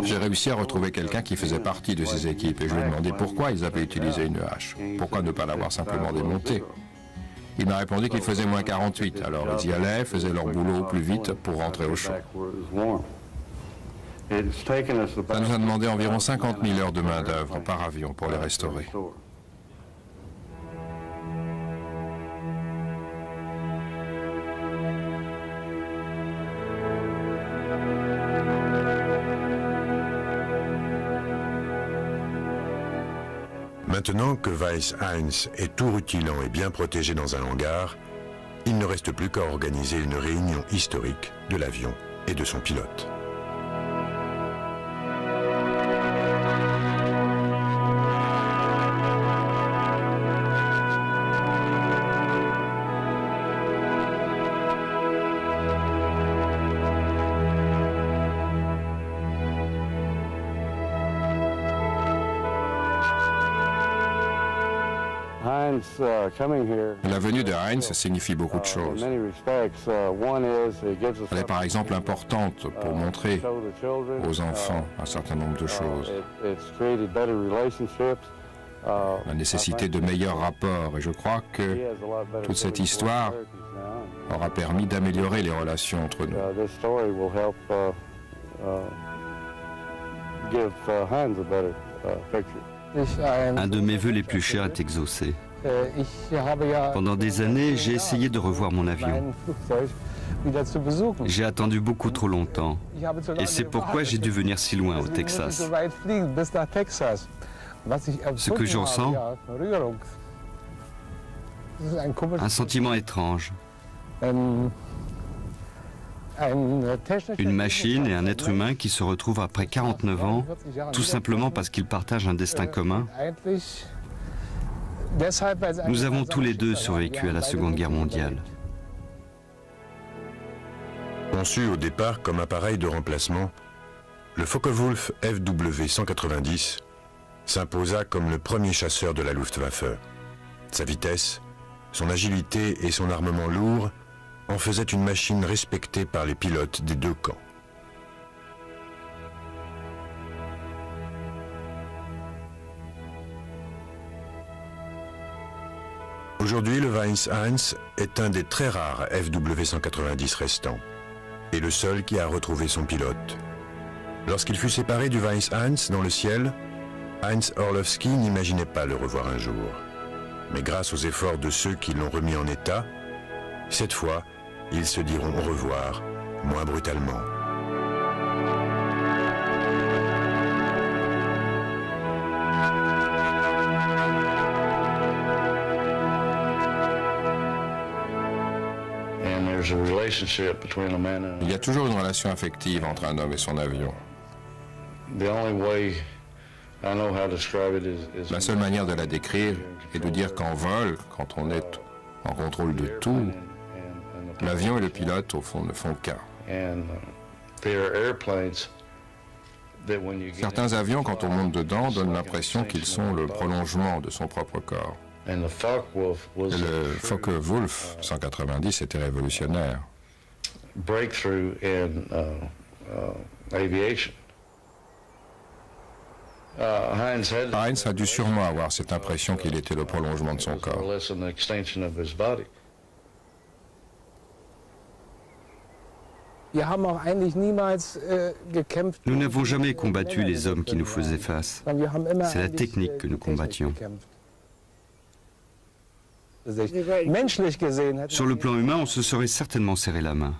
J'ai réussi à retrouver quelqu'un qui faisait partie de ces équipes et je lui ai demandé pourquoi ils avaient utilisé une hache. Pourquoi ne pas l'avoir simplement démontée? Il m'a répondu qu'il faisait moins 48, alors ils y allaient, faisaient leur boulot plus vite pour rentrer au chaud. Ça nous a demandé environ 50 000 heures de main-d'œuvre par avion pour les restaurer. Maintenant que Weiss-Heinz est tout rutilant et bien protégé dans un hangar, il ne reste plus qu'à organiser une réunion historique de l'avion et de son pilote. La venue de Heinz signifie beaucoup de choses. Elle est par exemple importante pour montrer aux enfants un certain nombre de choses. la nécessité de meilleurs rapports. Et je crois que toute cette histoire aura permis d'améliorer les relations entre nous. Un de mes vœux les plus chers est exaucé. Pendant des années, j'ai essayé de revoir mon avion. J'ai attendu beaucoup trop longtemps. Et c'est pourquoi j'ai dû venir si loin, au Texas. Ce que j'en sens, un sentiment étrange. Une machine et un être humain qui se retrouvent après 49 ans, tout simplement parce qu'ils partagent un destin commun. Nous avons tous les deux survécu à la Seconde Guerre mondiale. Conçu au départ comme appareil de remplacement, le Focke-Wulf FW-190 s'imposa comme le premier chasseur de la Luftwaffe. Sa vitesse, son agilité et son armement lourd en faisaient une machine respectée par les pilotes des deux camps. Aujourd'hui, le Weins 1 est un des très rares FW-190 restants et le seul qui a retrouvé son pilote. Lorsqu'il fut séparé du Weins 1 dans le ciel, Heinz Orlowski n'imaginait pas le revoir un jour. Mais grâce aux efforts de ceux qui l'ont remis en état, cette fois, ils se diront au revoir, moins brutalement. Il y a toujours une relation affective entre un homme et son avion. La seule manière de la décrire est de dire qu'en vol, quand on est en contrôle de tout, l'avion et le pilote, au fond, ne font qu'un. Certains avions, quand on monte dedans, donnent l'impression qu'ils sont le prolongement de son propre corps. Et le Focke-Wulf 190 était révolutionnaire. Heinz a dû sûrement avoir cette impression qu'il était le prolongement de son corps. Nous n'avons jamais combattu les hommes qui nous faisaient face. C'est la technique que nous combattions. Sur le plan humain, on se serait certainement serré la main.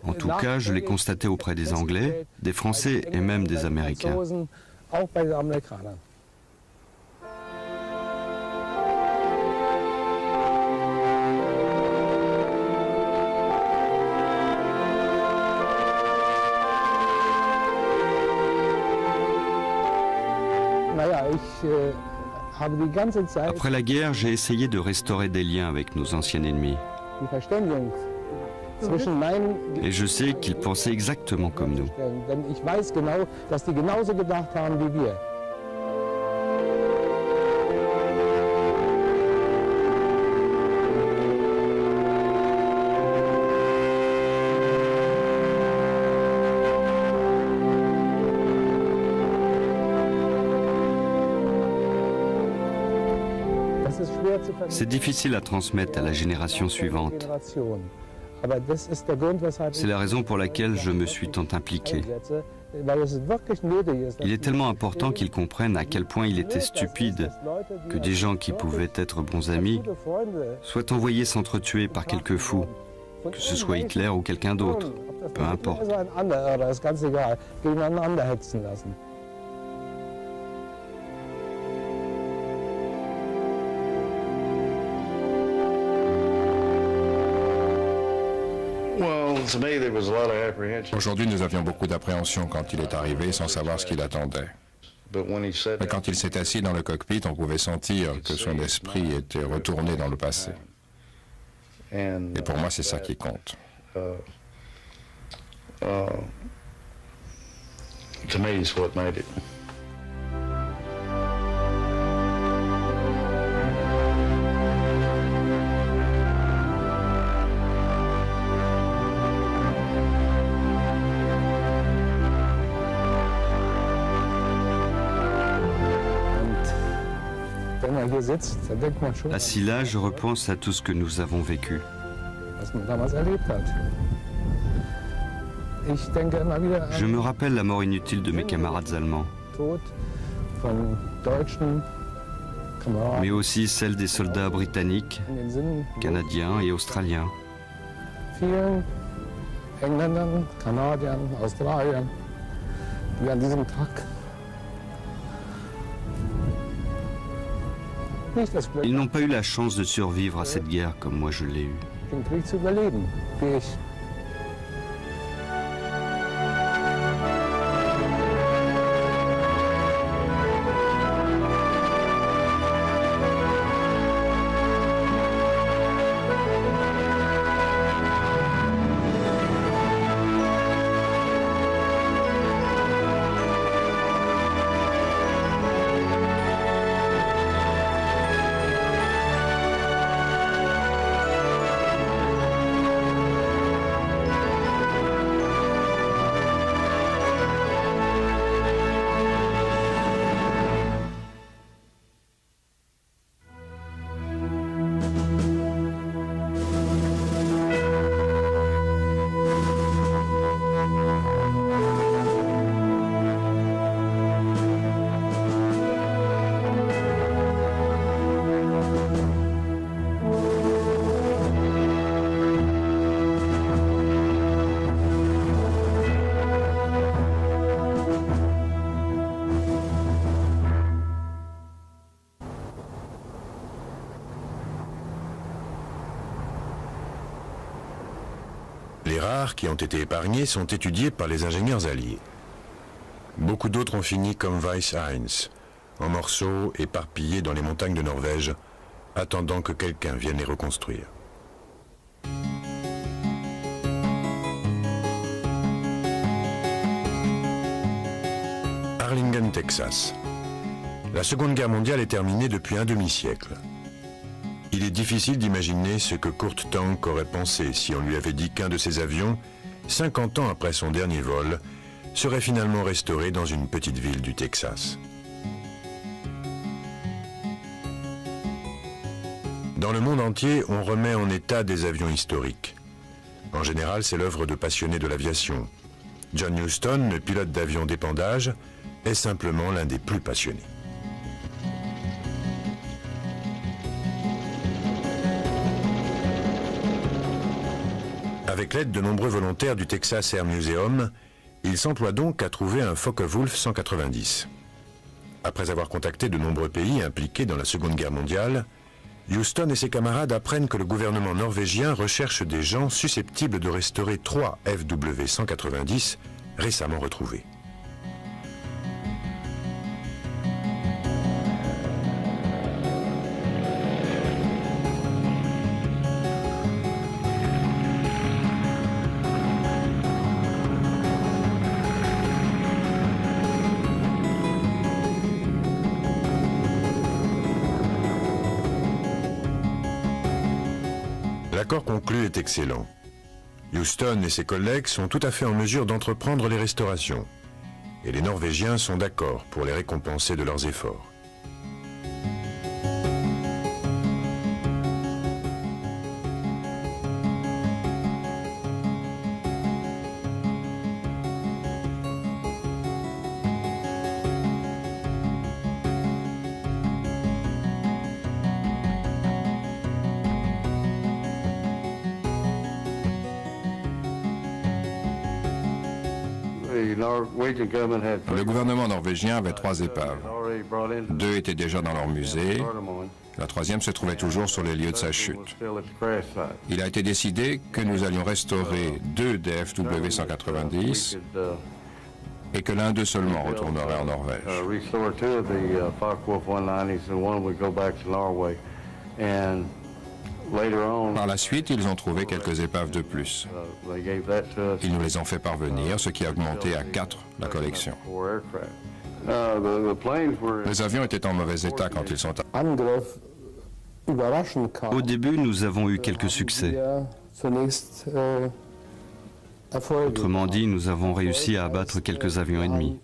En tout cas, je l'ai constaté auprès des Anglais, des Français et même des Américains. Après la guerre, j'ai essayé de restaurer des liens avec nos anciens ennemis. Et je sais qu'ils pensaient exactement comme nous. C'est difficile à transmettre à la génération suivante. C'est la raison pour laquelle je me suis tant impliqué. Il est tellement important qu'ils comprennent à quel point il était stupide que des gens qui pouvaient être bons amis soient envoyés s'entretuer par quelques fous, que ce soit Hitler ou quelqu'un d'autre, peu importe. Aujourd'hui, nous avions beaucoup d'appréhension quand il est arrivé sans savoir ce qu'il attendait. Mais quand il s'est assis dans le cockpit, on pouvait sentir que son esprit était retourné dans le passé. Et pour moi, c'est ça qui compte. Assis là, je repense à tout ce que nous avons vécu. Je me rappelle la mort inutile de mes camarades allemands, mais aussi celle des soldats britanniques, canadiens et australiens. Ils n'ont pas eu la chance de survivre à cette guerre comme moi je l'ai eue. Les rares qui ont été épargnés sont étudiés par les ingénieurs alliés. Beaucoup d'autres ont fini comme Weiss Heinz, en morceaux éparpillés dans les montagnes de Norvège, attendant que quelqu'un vienne les reconstruire. Harlingen, Texas. La Seconde Guerre mondiale est terminée depuis un demi-siècle. Il est difficile d'imaginer ce que Kurt Tank aurait pensé si on lui avait dit qu'un de ses avions, 50 ans après son dernier vol, serait finalement restauré dans une petite ville du Texas. Dans le monde entier, on remet en état des avions historiques. En général, c'est l'œuvre de passionnés de l'aviation. John Huston, le pilote d'avion d'épandage, est simplement l'un des plus passionnés. Avec l'aide de nombreux volontaires du Texas Air Museum, il s'emploie donc à trouver un Focke-Wulf 190. Après avoir contacté de nombreux pays impliqués dans la Seconde Guerre mondiale, Huston et ses camarades apprennent que le gouvernement norvégien recherche des gens susceptibles de restaurer 3 FW 190 récemment retrouvés. L'accord conclu est excellent. Huston et ses collègues sont tout à fait en mesure d'entreprendre les restaurations. Et les Norvégiens sont d'accord pour les récompenser de leurs efforts. Le gouvernement norvégien avait 3 épaves. 2 étaient déjà dans leur musée. La 3e se trouvait toujours sur les lieux de sa chute. Il a été décidé que nous allions restaurer 2 des FW 190 et que l'un d'eux seulement retournerait en Norvège. Par la suite, ils ont trouvé quelques épaves de plus. Ils nous les ont fait parvenir, ce qui a augmenté à 4 la collection. Les avions étaient en mauvais état quand ils sont arrivés. Au début, nous avons eu quelques succès. Autrement dit, nous avons réussi à abattre quelques avions ennemis.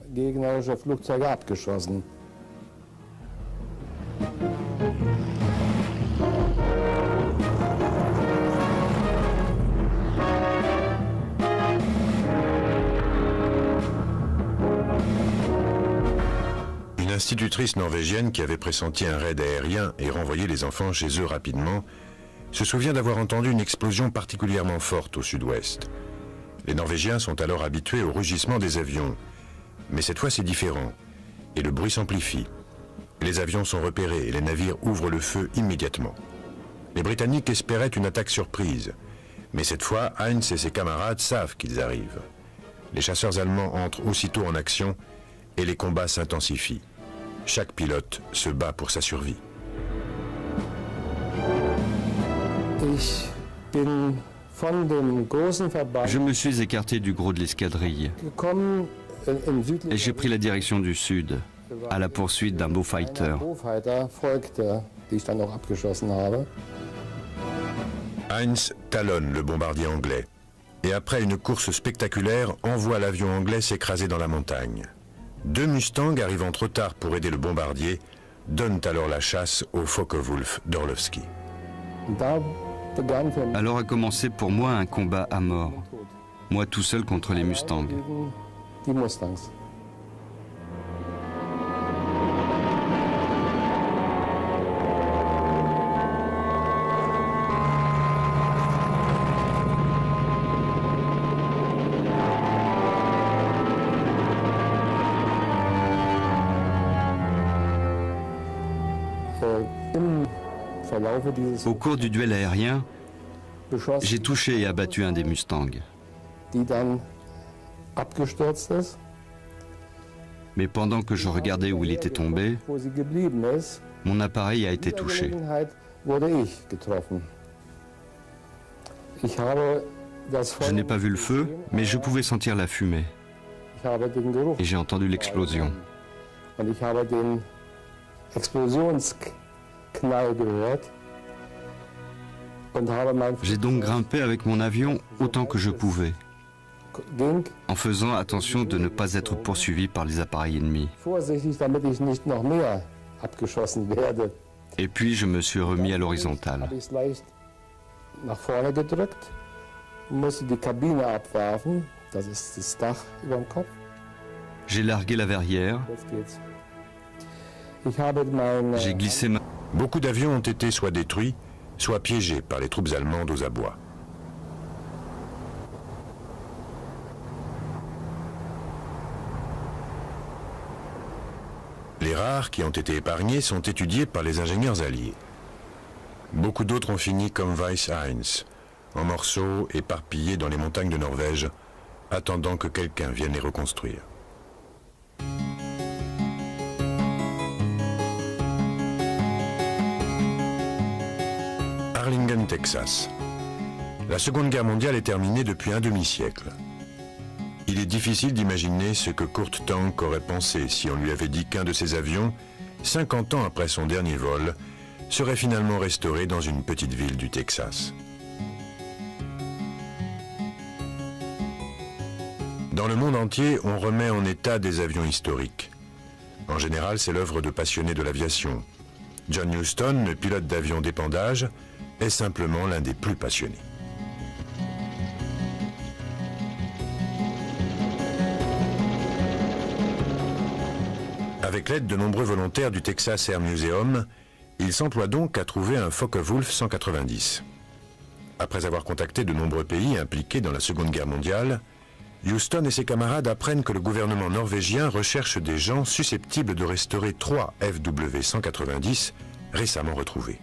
L'institutrice norvégienne qui avait pressenti un raid aérien et renvoyé les enfants chez eux rapidement se souvient d'avoir entendu une explosion particulièrement forte au sud-ouest. Les Norvégiens sont alors habitués au rugissement des avions, mais cette fois c'est différent, et le bruit s'amplifie. Les avions sont repérés et les navires ouvrent le feu immédiatement. Les Britanniques espéraient une attaque surprise, mais cette fois, Heinz et ses camarades savent qu'ils arrivent. Les chasseurs allemands entrent aussitôt en action et les combats s'intensifient. Chaque pilote se bat pour sa survie. Je me suis écarté du gros de l'escadrille et j'ai pris la direction du sud, à la poursuite d'un Beaufighter. Heinz talonne le bombardier anglais et après une course spectaculaire envoie l'avion anglais s'écraser dans la montagne. 2 Mustangs arrivant trop tard pour aider le bombardier donnent alors la chasse au Focke-Wulf d'Orlowski. Alors a commencé pour moi un combat à mort, moi tout seul contre les Mustangs. Au cours du duel aérien, j'ai touché et abattu un des Mustangs. Mais pendant que je regardais où il était tombé, mon appareil a été touché. Je n'ai pas vu le feu, mais je pouvais sentir la fumée. Et j'ai entendu l'explosion. J'ai donc grimpé avec mon avion autant que je pouvais, en faisant attention de ne pas être poursuivi par les appareils ennemis. Et puis je me suis remis à l'horizontale. J'ai largué la verrière. J'ai glissé ma... Beaucoup d'avions ont été soit détruits, soit piégés par les troupes allemandes aux abois. Les rares qui ont été épargnés sont étudiés par les ingénieurs alliés. Beaucoup d'autres ont fini comme Weiss Heinz, en morceaux éparpillés dans les montagnes de Norvège, attendant que quelqu'un vienne les reconstruire. Harlingen, Texas. La Seconde Guerre mondiale est terminée depuis un demi-siècle. Il est difficile d'imaginer ce que Kurt Tank aurait pensé si on lui avait dit qu'un de ses avions, 50 ans après son dernier vol, serait finalement restauré dans une petite ville du Texas. Dans le monde entier, on remet en état des avions historiques. En général, c'est l'œuvre de passionnés de l'aviation. John Huston, le pilote d'avion d'épandage, est simplement l'un des plus passionnés. Avec l'aide de nombreux volontaires du Texas Air Museum, il s'emploie donc à trouver un Focke-Wulf 190. Après avoir contacté de nombreux pays impliqués dans la Seconde Guerre mondiale, Huston et ses camarades apprennent que le gouvernement norvégien recherche des gens susceptibles de restaurer 3 FW 190 récemment retrouvés.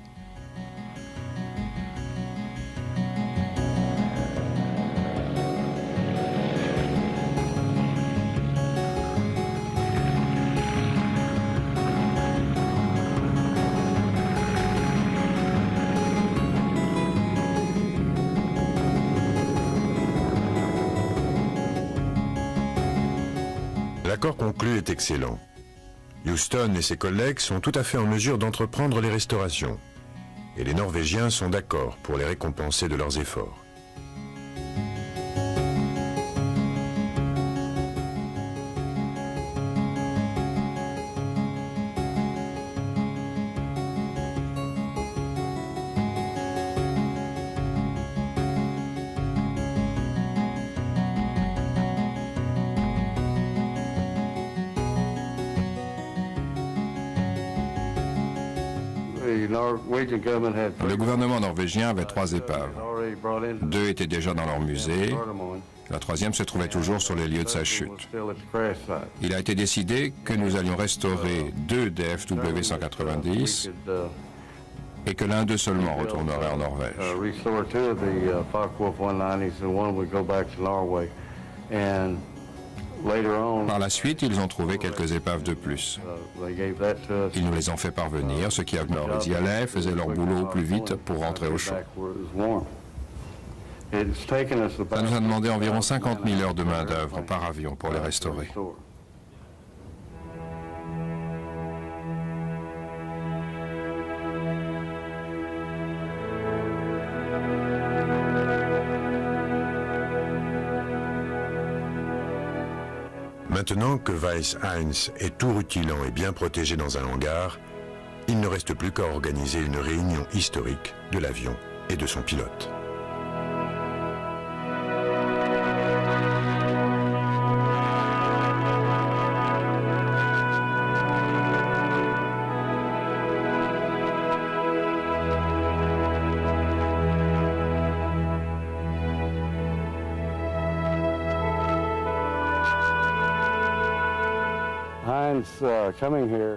L'accord conclu est excellent. Huston et ses collègues sont tout à fait en mesure d'entreprendre les restaurations. Et les Norvégiens sont d'accord pour les récompenser de leurs efforts. Le gouvernement norvégien avait 3 épaves. 2 étaient déjà dans leur musée. La 3e se trouvait toujours sur les lieux de sa chute. Il a été décidé que nous allions restaurer 2 des FW-190 et que l'un d'eux seulement retournerait en Norvège. Par la suite, ils ont trouvé quelques épaves de plus. Ils nous les ont fait parvenir. Ceux qui y allaient faisaient leur boulot au plus vite pour rentrer au chaud. Ça nous a demandé environ 50 000 heures de main-d'œuvre par avion pour les restaurer. Maintenant que Weiss-Heinz est tout rutilant et bien protégé dans un hangar, il ne reste plus qu'à organiser une réunion historique de l'avion et de son pilote.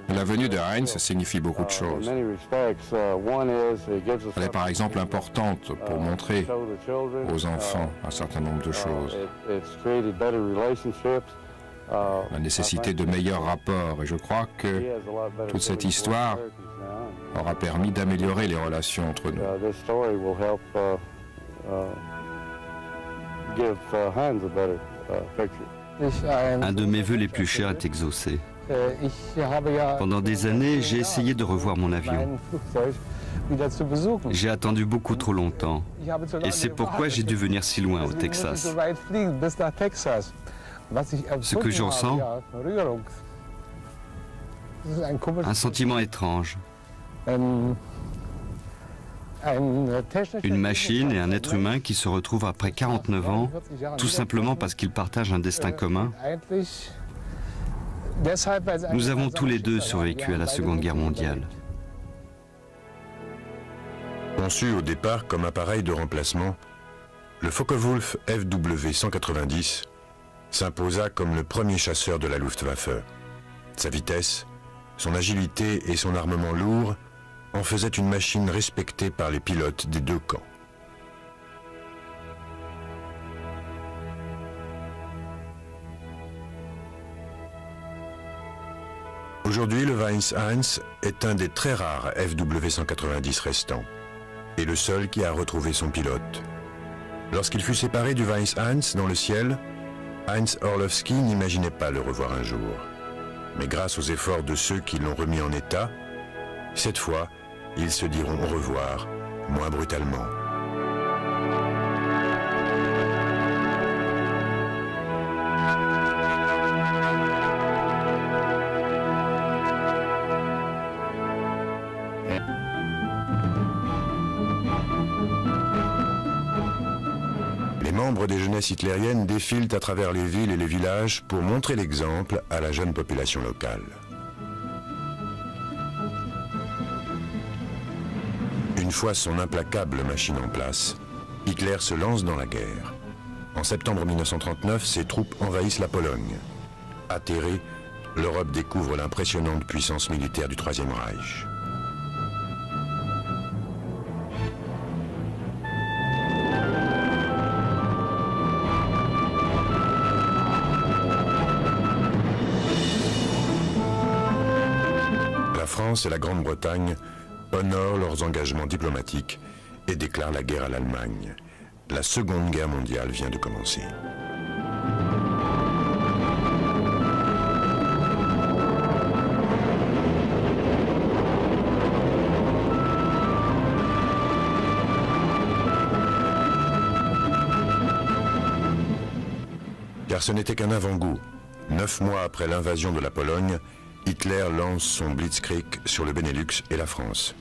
La venue de Heinz signifie beaucoup de choses. Elle est par exemple importante pour montrer aux enfants un certain nombre de choses. La nécessité de meilleurs rapports, et je crois que toute cette histoire aura permis d'améliorer les relations entre nous. Un de mes vœux les plus chers est exaucé. Pendant des années, j'ai essayé de revoir mon avion. J'ai attendu beaucoup trop longtemps. Et c'est pourquoi j'ai dû venir si loin, au Texas. Ce que je ressens, un sentiment étrange. Une machine et un être humain qui se retrouvent après 49 ans, tout simplement parce qu'ils partagent un destin commun. Nous avons tous les deux survécu à la Seconde Guerre mondiale. Conçu au départ comme appareil de remplacement, le Focke-Wulf FW-190 s'imposa comme le premier chasseur de la Luftwaffe. Sa vitesse, son agilité et son armement lourd en faisaient une machine respectée par les pilotes des 2 camps. Aujourd'hui, le Weiss-Heinz est un des très rares FW-190 restants, et le seul qui a retrouvé son pilote. Lorsqu'il fut séparé du Weiss-Heinz dans le ciel, Heinz Orlowski n'imaginait pas le revoir un jour. Mais grâce aux efforts de ceux qui l'ont remis en état, cette fois, ils se diront au revoir, moins brutalement. Les membres des jeunesses hitlériennes défilent à travers les villes et les villages pour montrer l'exemple à la jeune population locale. Une fois son implacable machine en place, Hitler se lance dans la guerre. En septembre 1939, ses troupes envahissent la Pologne. Atterrée, l'Europe découvre l'impressionnante puissance militaire du Troisième Reich. La France et la Grande-Bretagne honorent leurs engagements diplomatiques et déclarent la guerre à l'Allemagne. La Seconde Guerre mondiale vient de commencer. Car ce n'était qu'un avant-goût. 9 mois après l'invasion de la Pologne, Hitler lance son Blitzkrieg sur le Benelux et la France.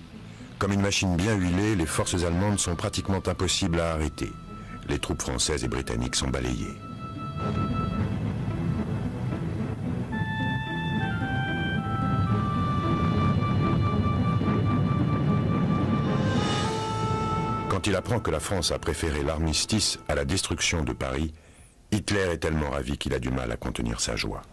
Comme une machine bien huilée, les forces allemandes sont pratiquement impossibles à arrêter. Les troupes françaises et britanniques sont balayées. Quand il apprend que la France a préféré l'armistice à la destruction de Paris, Hitler est tellement ravi qu'il a du mal à contenir sa joie.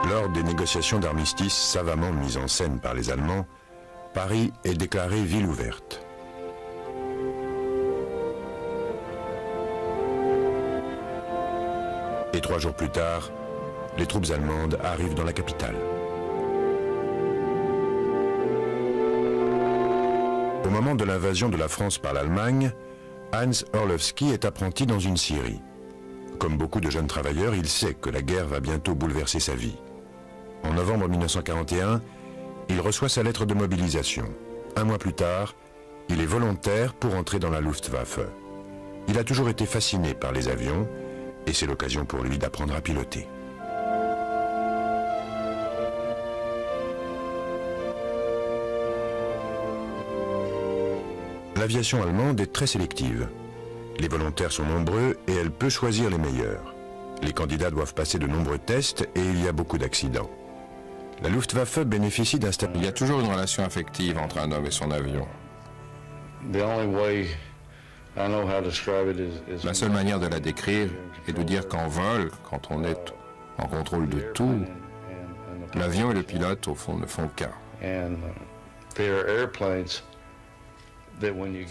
Lors des négociations d'armistice savamment mises en scène par les Allemands, Paris est déclarée ville ouverte. Et 3 jours plus tard, les troupes allemandes arrivent dans la capitale. Au moment de l'invasion de la France par l'Allemagne, Heinz Orlowski est apprenti dans une scierie. Comme beaucoup de jeunes travailleurs, il sait que la guerre va bientôt bouleverser sa vie. En novembre 1941, il reçoit sa lettre de mobilisation. 1 mois plus tard, il est volontaire pour entrer dans la Luftwaffe. Il a toujours été fasciné par les avions et c'est l'occasion pour lui d'apprendre à piloter. L'aviation allemande est très sélective. Les volontaires sont nombreux et elle peut choisir les meilleurs. Les candidats doivent passer de nombreux tests et il y a beaucoup d'accidents. La Luftwaffe bénéficie d'un statut. Il y a toujours une relation affective entre un homme et son avion. La seule manière de la décrire est de dire qu'en vol, quand on est en contrôle de tout, l'avion et le pilote, au fond, ne font qu'un.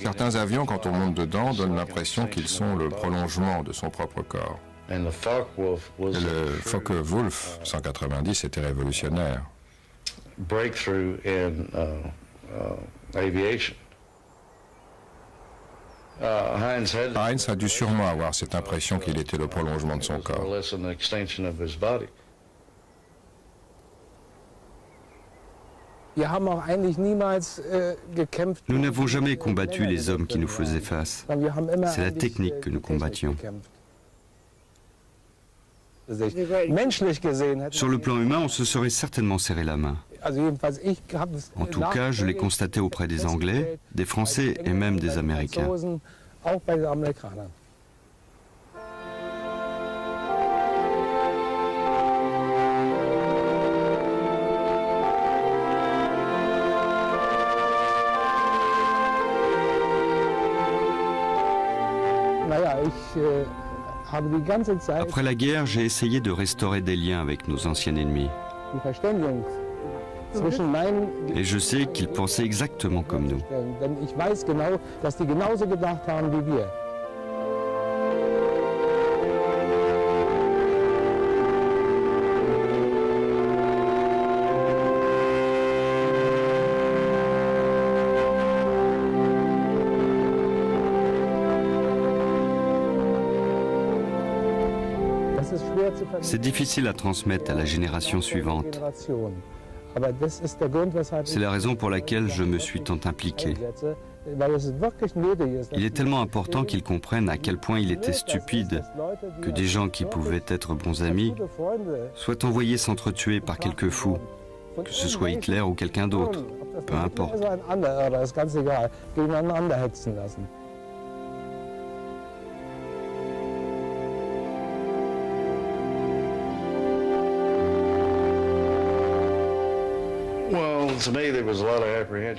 Certains avions, quand on monte dedans, donnent l'impression qu'ils sont le prolongement de son propre corps. Et le Focke-Wulf 190 était révolutionnaire. Heinz a dû sûrement avoir cette impression qu'il était le prolongement de son corps. Nous n'avons jamais combattu les hommes qui nous faisaient face. C'est la technique que nous combattions. Sur le plan humain, on se serait certainement serré la main. En tout cas, je l'ai constaté auprès des Anglais, des Français et même des Américains. Après la guerre, j'ai essayé de restaurer des liens avec nos anciens ennemis. Et je sais qu'ils pensaient exactement comme nous. C'est difficile à transmettre à la génération suivante. C'est la raison pour laquelle je me suis tant impliqué. Il est tellement important qu'ils comprennent à quel point il était stupide que des gens qui pouvaient être bons amis soient envoyés s'entretuer par quelques fous, que ce soit Hitler ou quelqu'un d'autre, peu importe.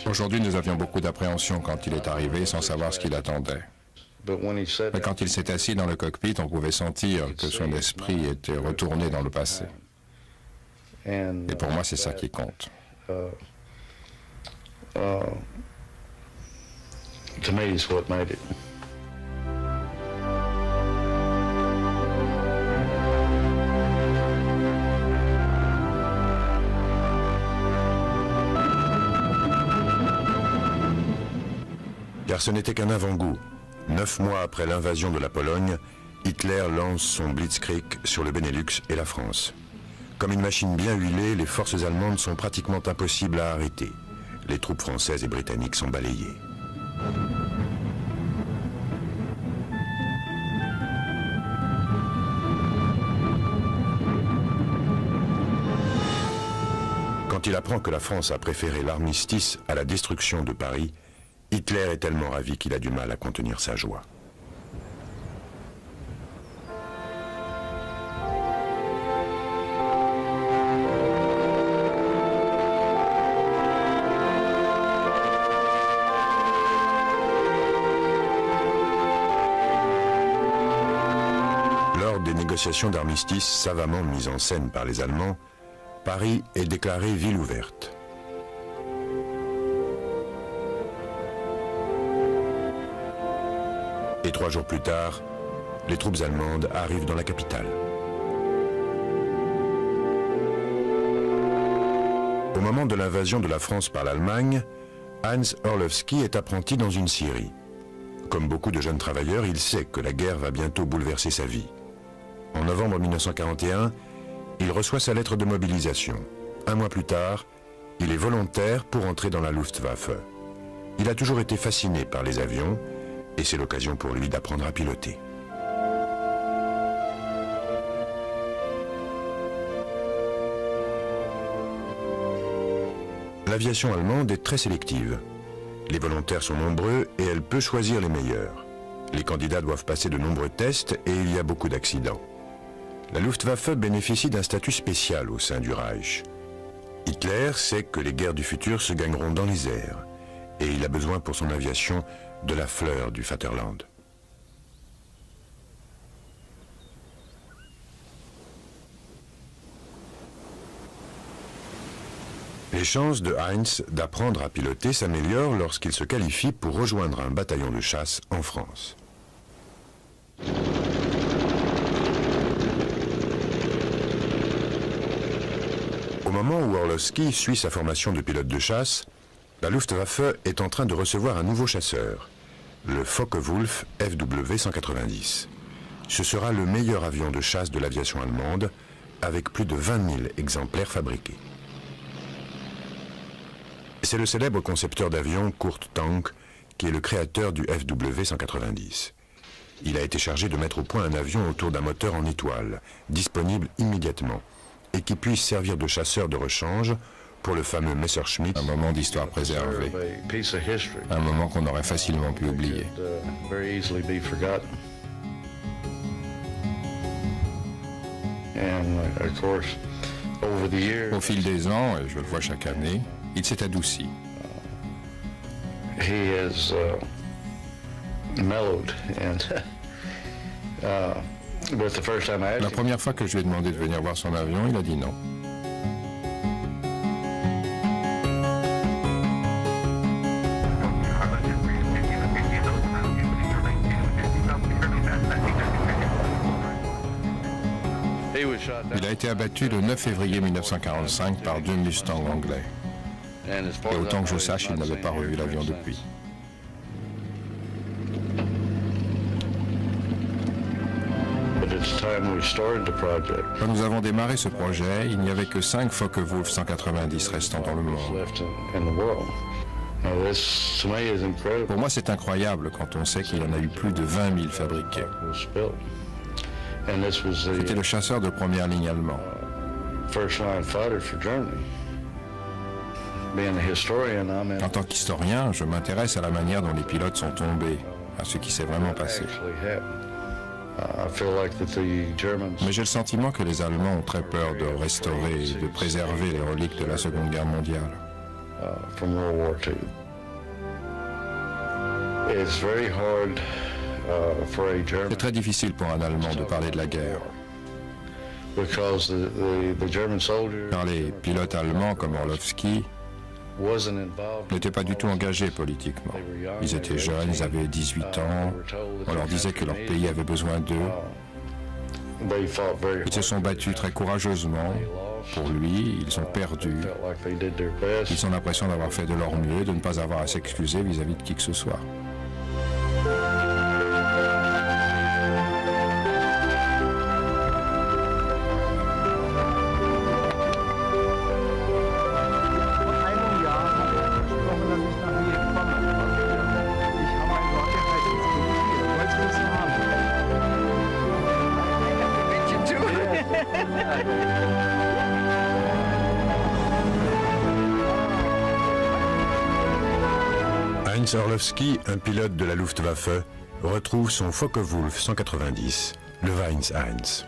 Aujourd'hui, nous avions beaucoup d'appréhension quand il est arrivé sans savoir ce qu'il attendait. Mais quand il s'est assis dans le cockpit, on pouvait sentir que son esprit était retourné dans le passé. Et pour moi, c'est ça qui compte. Car ce n'était qu'un avant-goût. 9 mois après l'invasion de la Pologne, Hitler lance son Blitzkrieg sur le Benelux et la France. Comme une machine bien huilée, les forces allemandes sont pratiquement impossibles à arrêter. Les troupes françaises et britanniques sont balayées. Quand il apprend que la France a préféré l'armistice à la destruction de Paris, Hitler est tellement ravi qu'il a du mal à contenir sa joie. Lors des négociations d'armistice savamment mises en scène par les Allemands, Paris est déclarée ville ouverte. Et 3 jours plus tard, les troupes allemandes arrivent dans la capitale. Au moment de l'invasion de la France par l'Allemagne, Heinz Orlowski est apprenti dans une scierie. Comme beaucoup de jeunes travailleurs, il sait que la guerre va bientôt bouleverser sa vie. En novembre 1941, il reçoit sa lettre de mobilisation. 1 mois plus tard, il est volontaire pour entrer dans la Luftwaffe. Il a toujours été fasciné par les avions, et c'est l'occasion pour lui d'apprendre à piloter. L'aviation allemande est très sélective. Les volontaires sont nombreux et elle peut choisir les meilleurs. Les candidats doivent passer de nombreux tests et il y a beaucoup d'accidents. La Luftwaffe bénéficie d'un statut spécial au sein du Reich. Hitler sait que les guerres du futur se gagneront dans les airs et il a besoin pour son aviation de la fleur du Vaterland. Les chances de Heinz d'apprendre à piloter s'améliorent lorsqu'il se qualifie pour rejoindre un bataillon de chasse en France. Au moment où Orlowski suit sa formation de pilote de chasse, la Luftwaffe est en train de recevoir un nouveau chasseur, le Focke-Wulf FW-190. Ce sera le meilleur avion de chasse de l'aviation allemande, avec plus de 20 000 exemplaires fabriqués. C'est le célèbre concepteur d'avions Kurt Tank qui est le créateur du FW-190. Il a été chargé de mettre au point un avion autour d'un moteur en étoile, disponible immédiatement, et qui puisse servir de chasseur de rechange pour le fameux Messerschmitt. Un moment d'histoire préservée, un moment qu'on aurait facilement pu oublier. Au fil des ans, et je le vois chaque année, il s'est adouci. La première fois que je lui ai demandé de venir voir son avion, il a dit non. Il a été abattu le 9 février 1945 par 2 Mustangs anglais. Et autant que je sache, il n'avait pas revu l'avion depuis. Quand nous avons démarré ce projet, il n'y avait que 5 Focke-Wulf 190 restants dans le monde. Pour moi, c'est incroyable quand on sait qu'il y en a eu plus de 20 000 fabriqués. C'était le chasseur de première ligne allemand. En tant qu'historien, je m'intéresse à la manière dont les pilotes sont tombés, à ce qui s'est vraiment passé. Mais j'ai le sentiment que les Allemands ont très peur de restaurer et de préserver les reliques de la Seconde Guerre mondiale. C'est très difficile pour un Allemand de parler de la guerre. Car les pilotes allemands comme Orlowski n'étaient pas du tout engagés politiquement. Ils étaient jeunes, ils avaient 18 ans, on leur disait que leur pays avait besoin d'eux. Ils se sont battus très courageusement pour lui, ils ont perdu. Ils ont l'impression d'avoir fait de leur mieux, de ne pas avoir à s'excuser vis-à-vis de qui que ce soit. Heinz Orlowski, un pilote de la Luftwaffe, retrouve son Focke-Wulf 190, le Vines Heinz.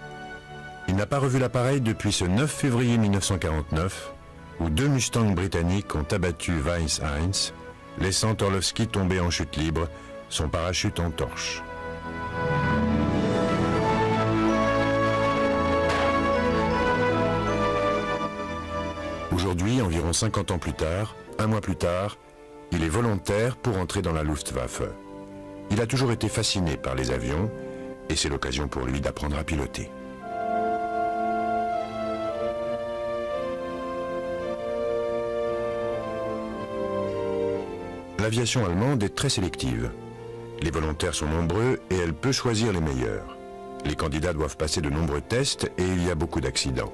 Il n'a pas revu l'appareil depuis ce 9 février 1949, où 2 Mustangs britanniques ont abattu Vines Heinz, laissant Orlowski tomber en chute libre, son parachute en torche. Aujourd'hui, environ 50 ans plus tard, un mois plus tard, il est volontaire pour entrer dans la Luftwaffe. Il a toujours été fasciné par les avions et c'est l'occasion pour lui d'apprendre à piloter. L'aviation allemande est très sélective. Les volontaires sont nombreux et elle peut choisir les meilleurs. Les candidats doivent passer de nombreux tests et il y a beaucoup d'accidents.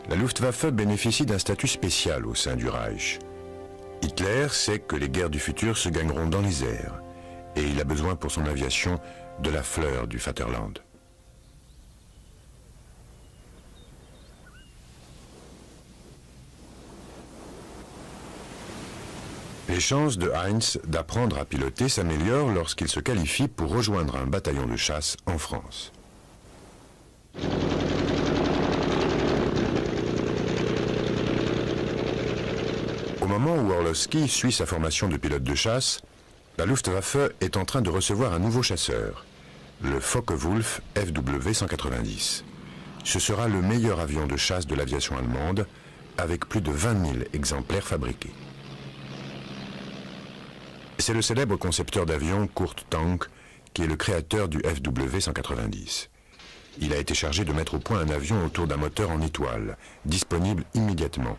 La Luftwaffe bénéficie d'un statut spécial au sein du Reich. Hitler sait que les guerres du futur se gagneront dans les airs et il a besoin pour son aviation de la fleur du Vaterland. Les chances de Heinz d'apprendre à piloter s'améliorent lorsqu'il se qualifie pour rejoindre un bataillon de chasse en France. Au moment où Orlowski suit sa formation de pilote de chasse, la Luftwaffe est en train de recevoir un nouveau chasseur, le Focke-Wulf FW-190. Ce sera le meilleur avion de chasse de l'aviation allemande, avec plus de 20 000 exemplaires fabriqués. C'est le célèbre concepteur d'avions Kurt Tank qui est le créateur du FW-190. Il a été chargé de mettre au point un avion autour d'un moteur en étoile, disponible immédiatement,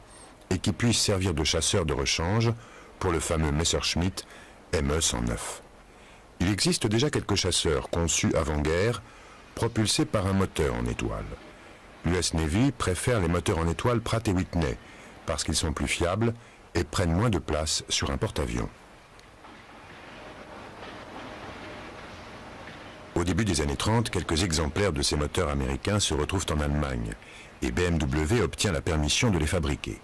et qui puisse servir de chasseur de rechange pour le fameux Messerschmitt Me-109. Il existe déjà quelques chasseurs conçus avant-guerre, propulsés par un moteur en étoile. L'US Navy préfère les moteurs en étoile Pratt & Whitney, parce qu'ils sont plus fiables et prennent moins de place sur un porte-avions. Au début des années 30, quelques exemplaires de ces moteurs américains se retrouvent en Allemagne, et BMW obtient la permission de les fabriquer.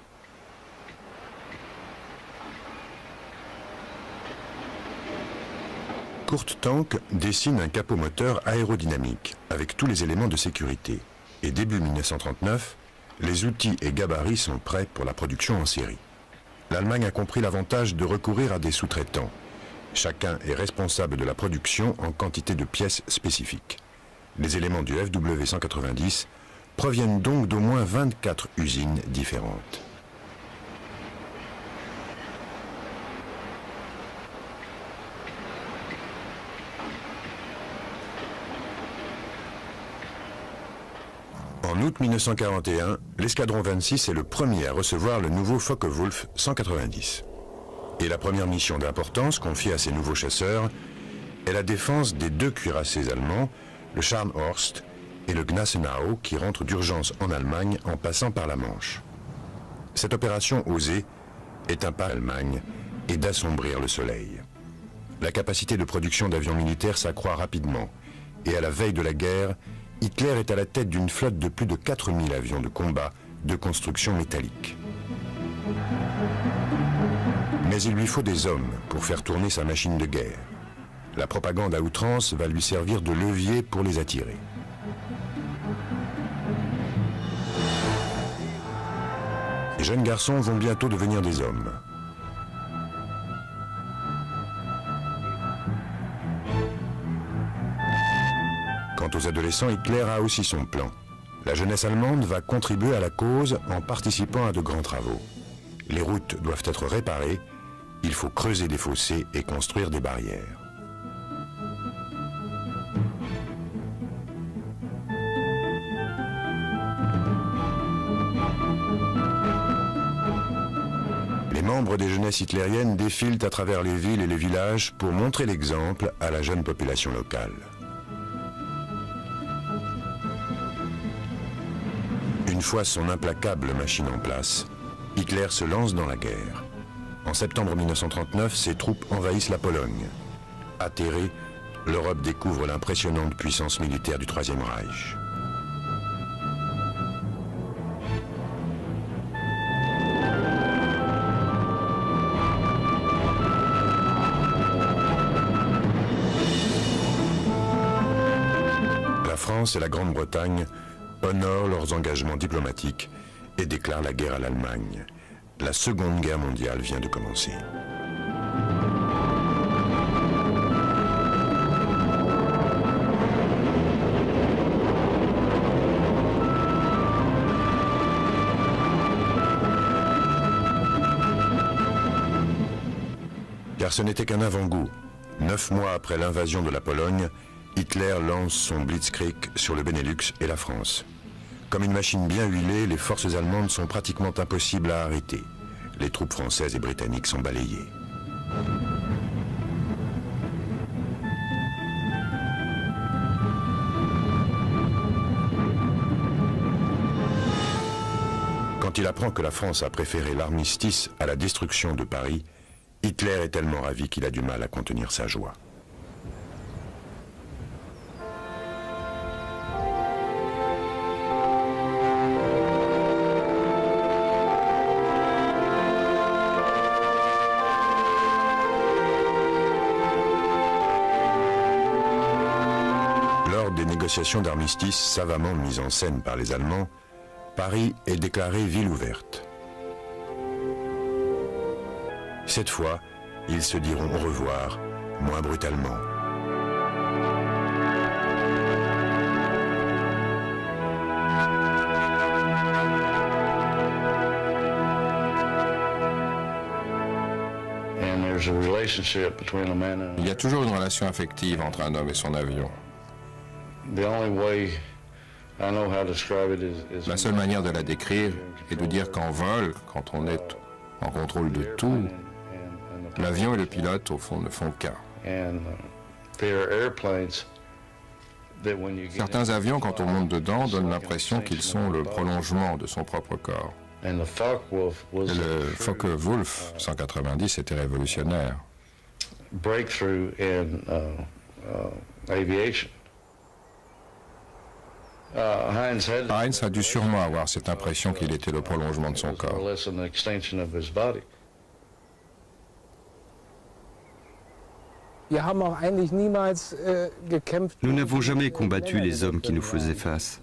Kurt Tank dessine un capot moteur aérodynamique avec tous les éléments de sécurité. Et début 1939, les outils et gabarits sont prêts pour la production en série. L'Allemagne a compris l'avantage de recourir à des sous-traitants. Chacun est responsable de la production en quantité de pièces spécifiques. Les éléments du FW-190 proviennent donc d'au moins 24 usines différentes. En août 1941, l'escadron 26 est le premier à recevoir le nouveau Focke-Wulf 190. Et la première mission d'importance confiée à ces nouveaux chasseurs est la défense des 2 cuirassés allemands, le Scharnhorst et le Gneisenau, qui rentrent d'urgence en Allemagne en passant par la Manche. Cette opération osée est un pas à l'Allemagne et d'assombrir le soleil. La capacité de production d'avions militaires s'accroît rapidement et à la veille de la guerre, Hitler est à la tête d'une flotte de plus de 4000 avions de combat de construction métallique. Mais il lui faut des hommes pour faire tourner sa machine de guerre. La propagande à outrance va lui servir de levier pour les attirer. Les jeunes garçons vont bientôt devenir des hommes. Quant aux adolescents, Hitler a aussi son plan. La jeunesse allemande va contribuer à la cause en participant à de grands travaux. Les routes doivent être réparées, il faut creuser des fossés et construire des barrières. Les membres des jeunesses hitlériennes défilent à travers les villes et les villages pour montrer l'exemple à la jeune population locale. Une fois son implacable machine en place, Hitler se lance dans la guerre. En septembre 1939, ses troupes envahissent la Pologne. Atterrée, l'Europe découvre l'impressionnante puissance militaire du Troisième Reich. France et la Grande-Bretagne honorent leurs engagements diplomatiques et déclarent la guerre à l'Allemagne. La Seconde Guerre mondiale vient de commencer. Car ce n'était qu'un avant-goût. 9 mois après l'invasion de la Pologne, Hitler lance son Blitzkrieg sur le Benelux et la France. Comme une machine bien huilée, les forces allemandes sont pratiquement impossibles à arrêter. Les troupes françaises et britanniques sont balayées. Quand il apprend que la France a préféré l'armistice à la destruction de Paris, Hitler est tellement ravi qu'il a du mal à contenir sa joie. Lors des négociations d'armistice savamment mises en scène par les Allemands, Paris est déclarée ville ouverte. Cette fois, ils se diront au revoir, moins brutalement. Il y a toujours une relation affective entre un homme et son avion. La seule manière de la décrire est de dire qu'en vol, quand on est en contrôle de tout, l'avion et le pilote, au fond, ne font qu'un. Certains avions, quand on monte dedans, donnent l'impression qu'ils sont le prolongement de son propre corps. Et le Focke-Wulf 190 était révolutionnaire. Heinz a dû sûrement avoir cette impression qu'il était le prolongement de son corps. Nous n'avons jamais combattu les hommes qui nous faisaient face.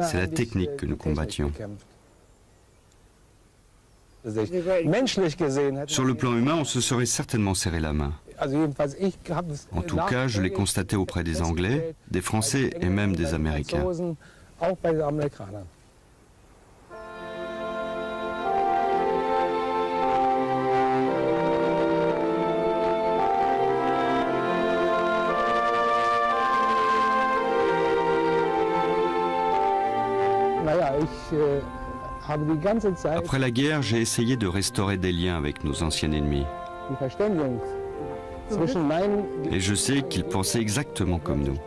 C'est la technique que nous combattions. Sur le plan humain, on se serait certainement serré la main. En tout cas, je l'ai constaté auprès des Anglais, des Français et même des Américains. Après la guerre, j'ai essayé de restaurer des liens avec nos anciens ennemis. Et je sais qu'ils pensaient exactement comme nous.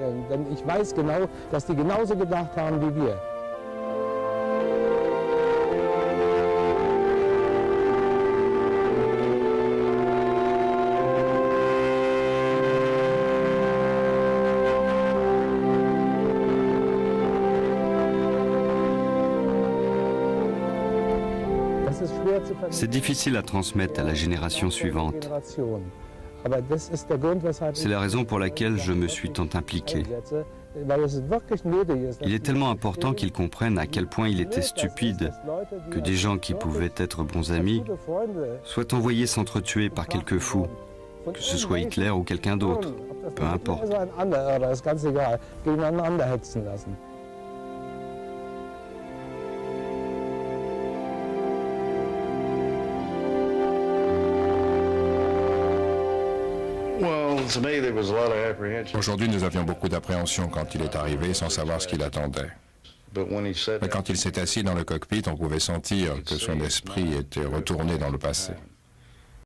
C'est difficile à transmettre à la génération suivante. C'est la raison pour laquelle je me suis tant impliqué. Il est tellement important qu'ils comprennent à quel point il était stupide que des gens qui pouvaient être bons amis soient envoyés s'entretuer par quelques fous, que ce soit Hitler ou quelqu'un d'autre, peu importe. Aujourd'hui, nous avions beaucoup d'appréhension quand il est arrivé sans savoir ce qu'il attendait. Mais quand il s'est assis dans le cockpit, on pouvait sentir que son esprit était retourné dans le passé.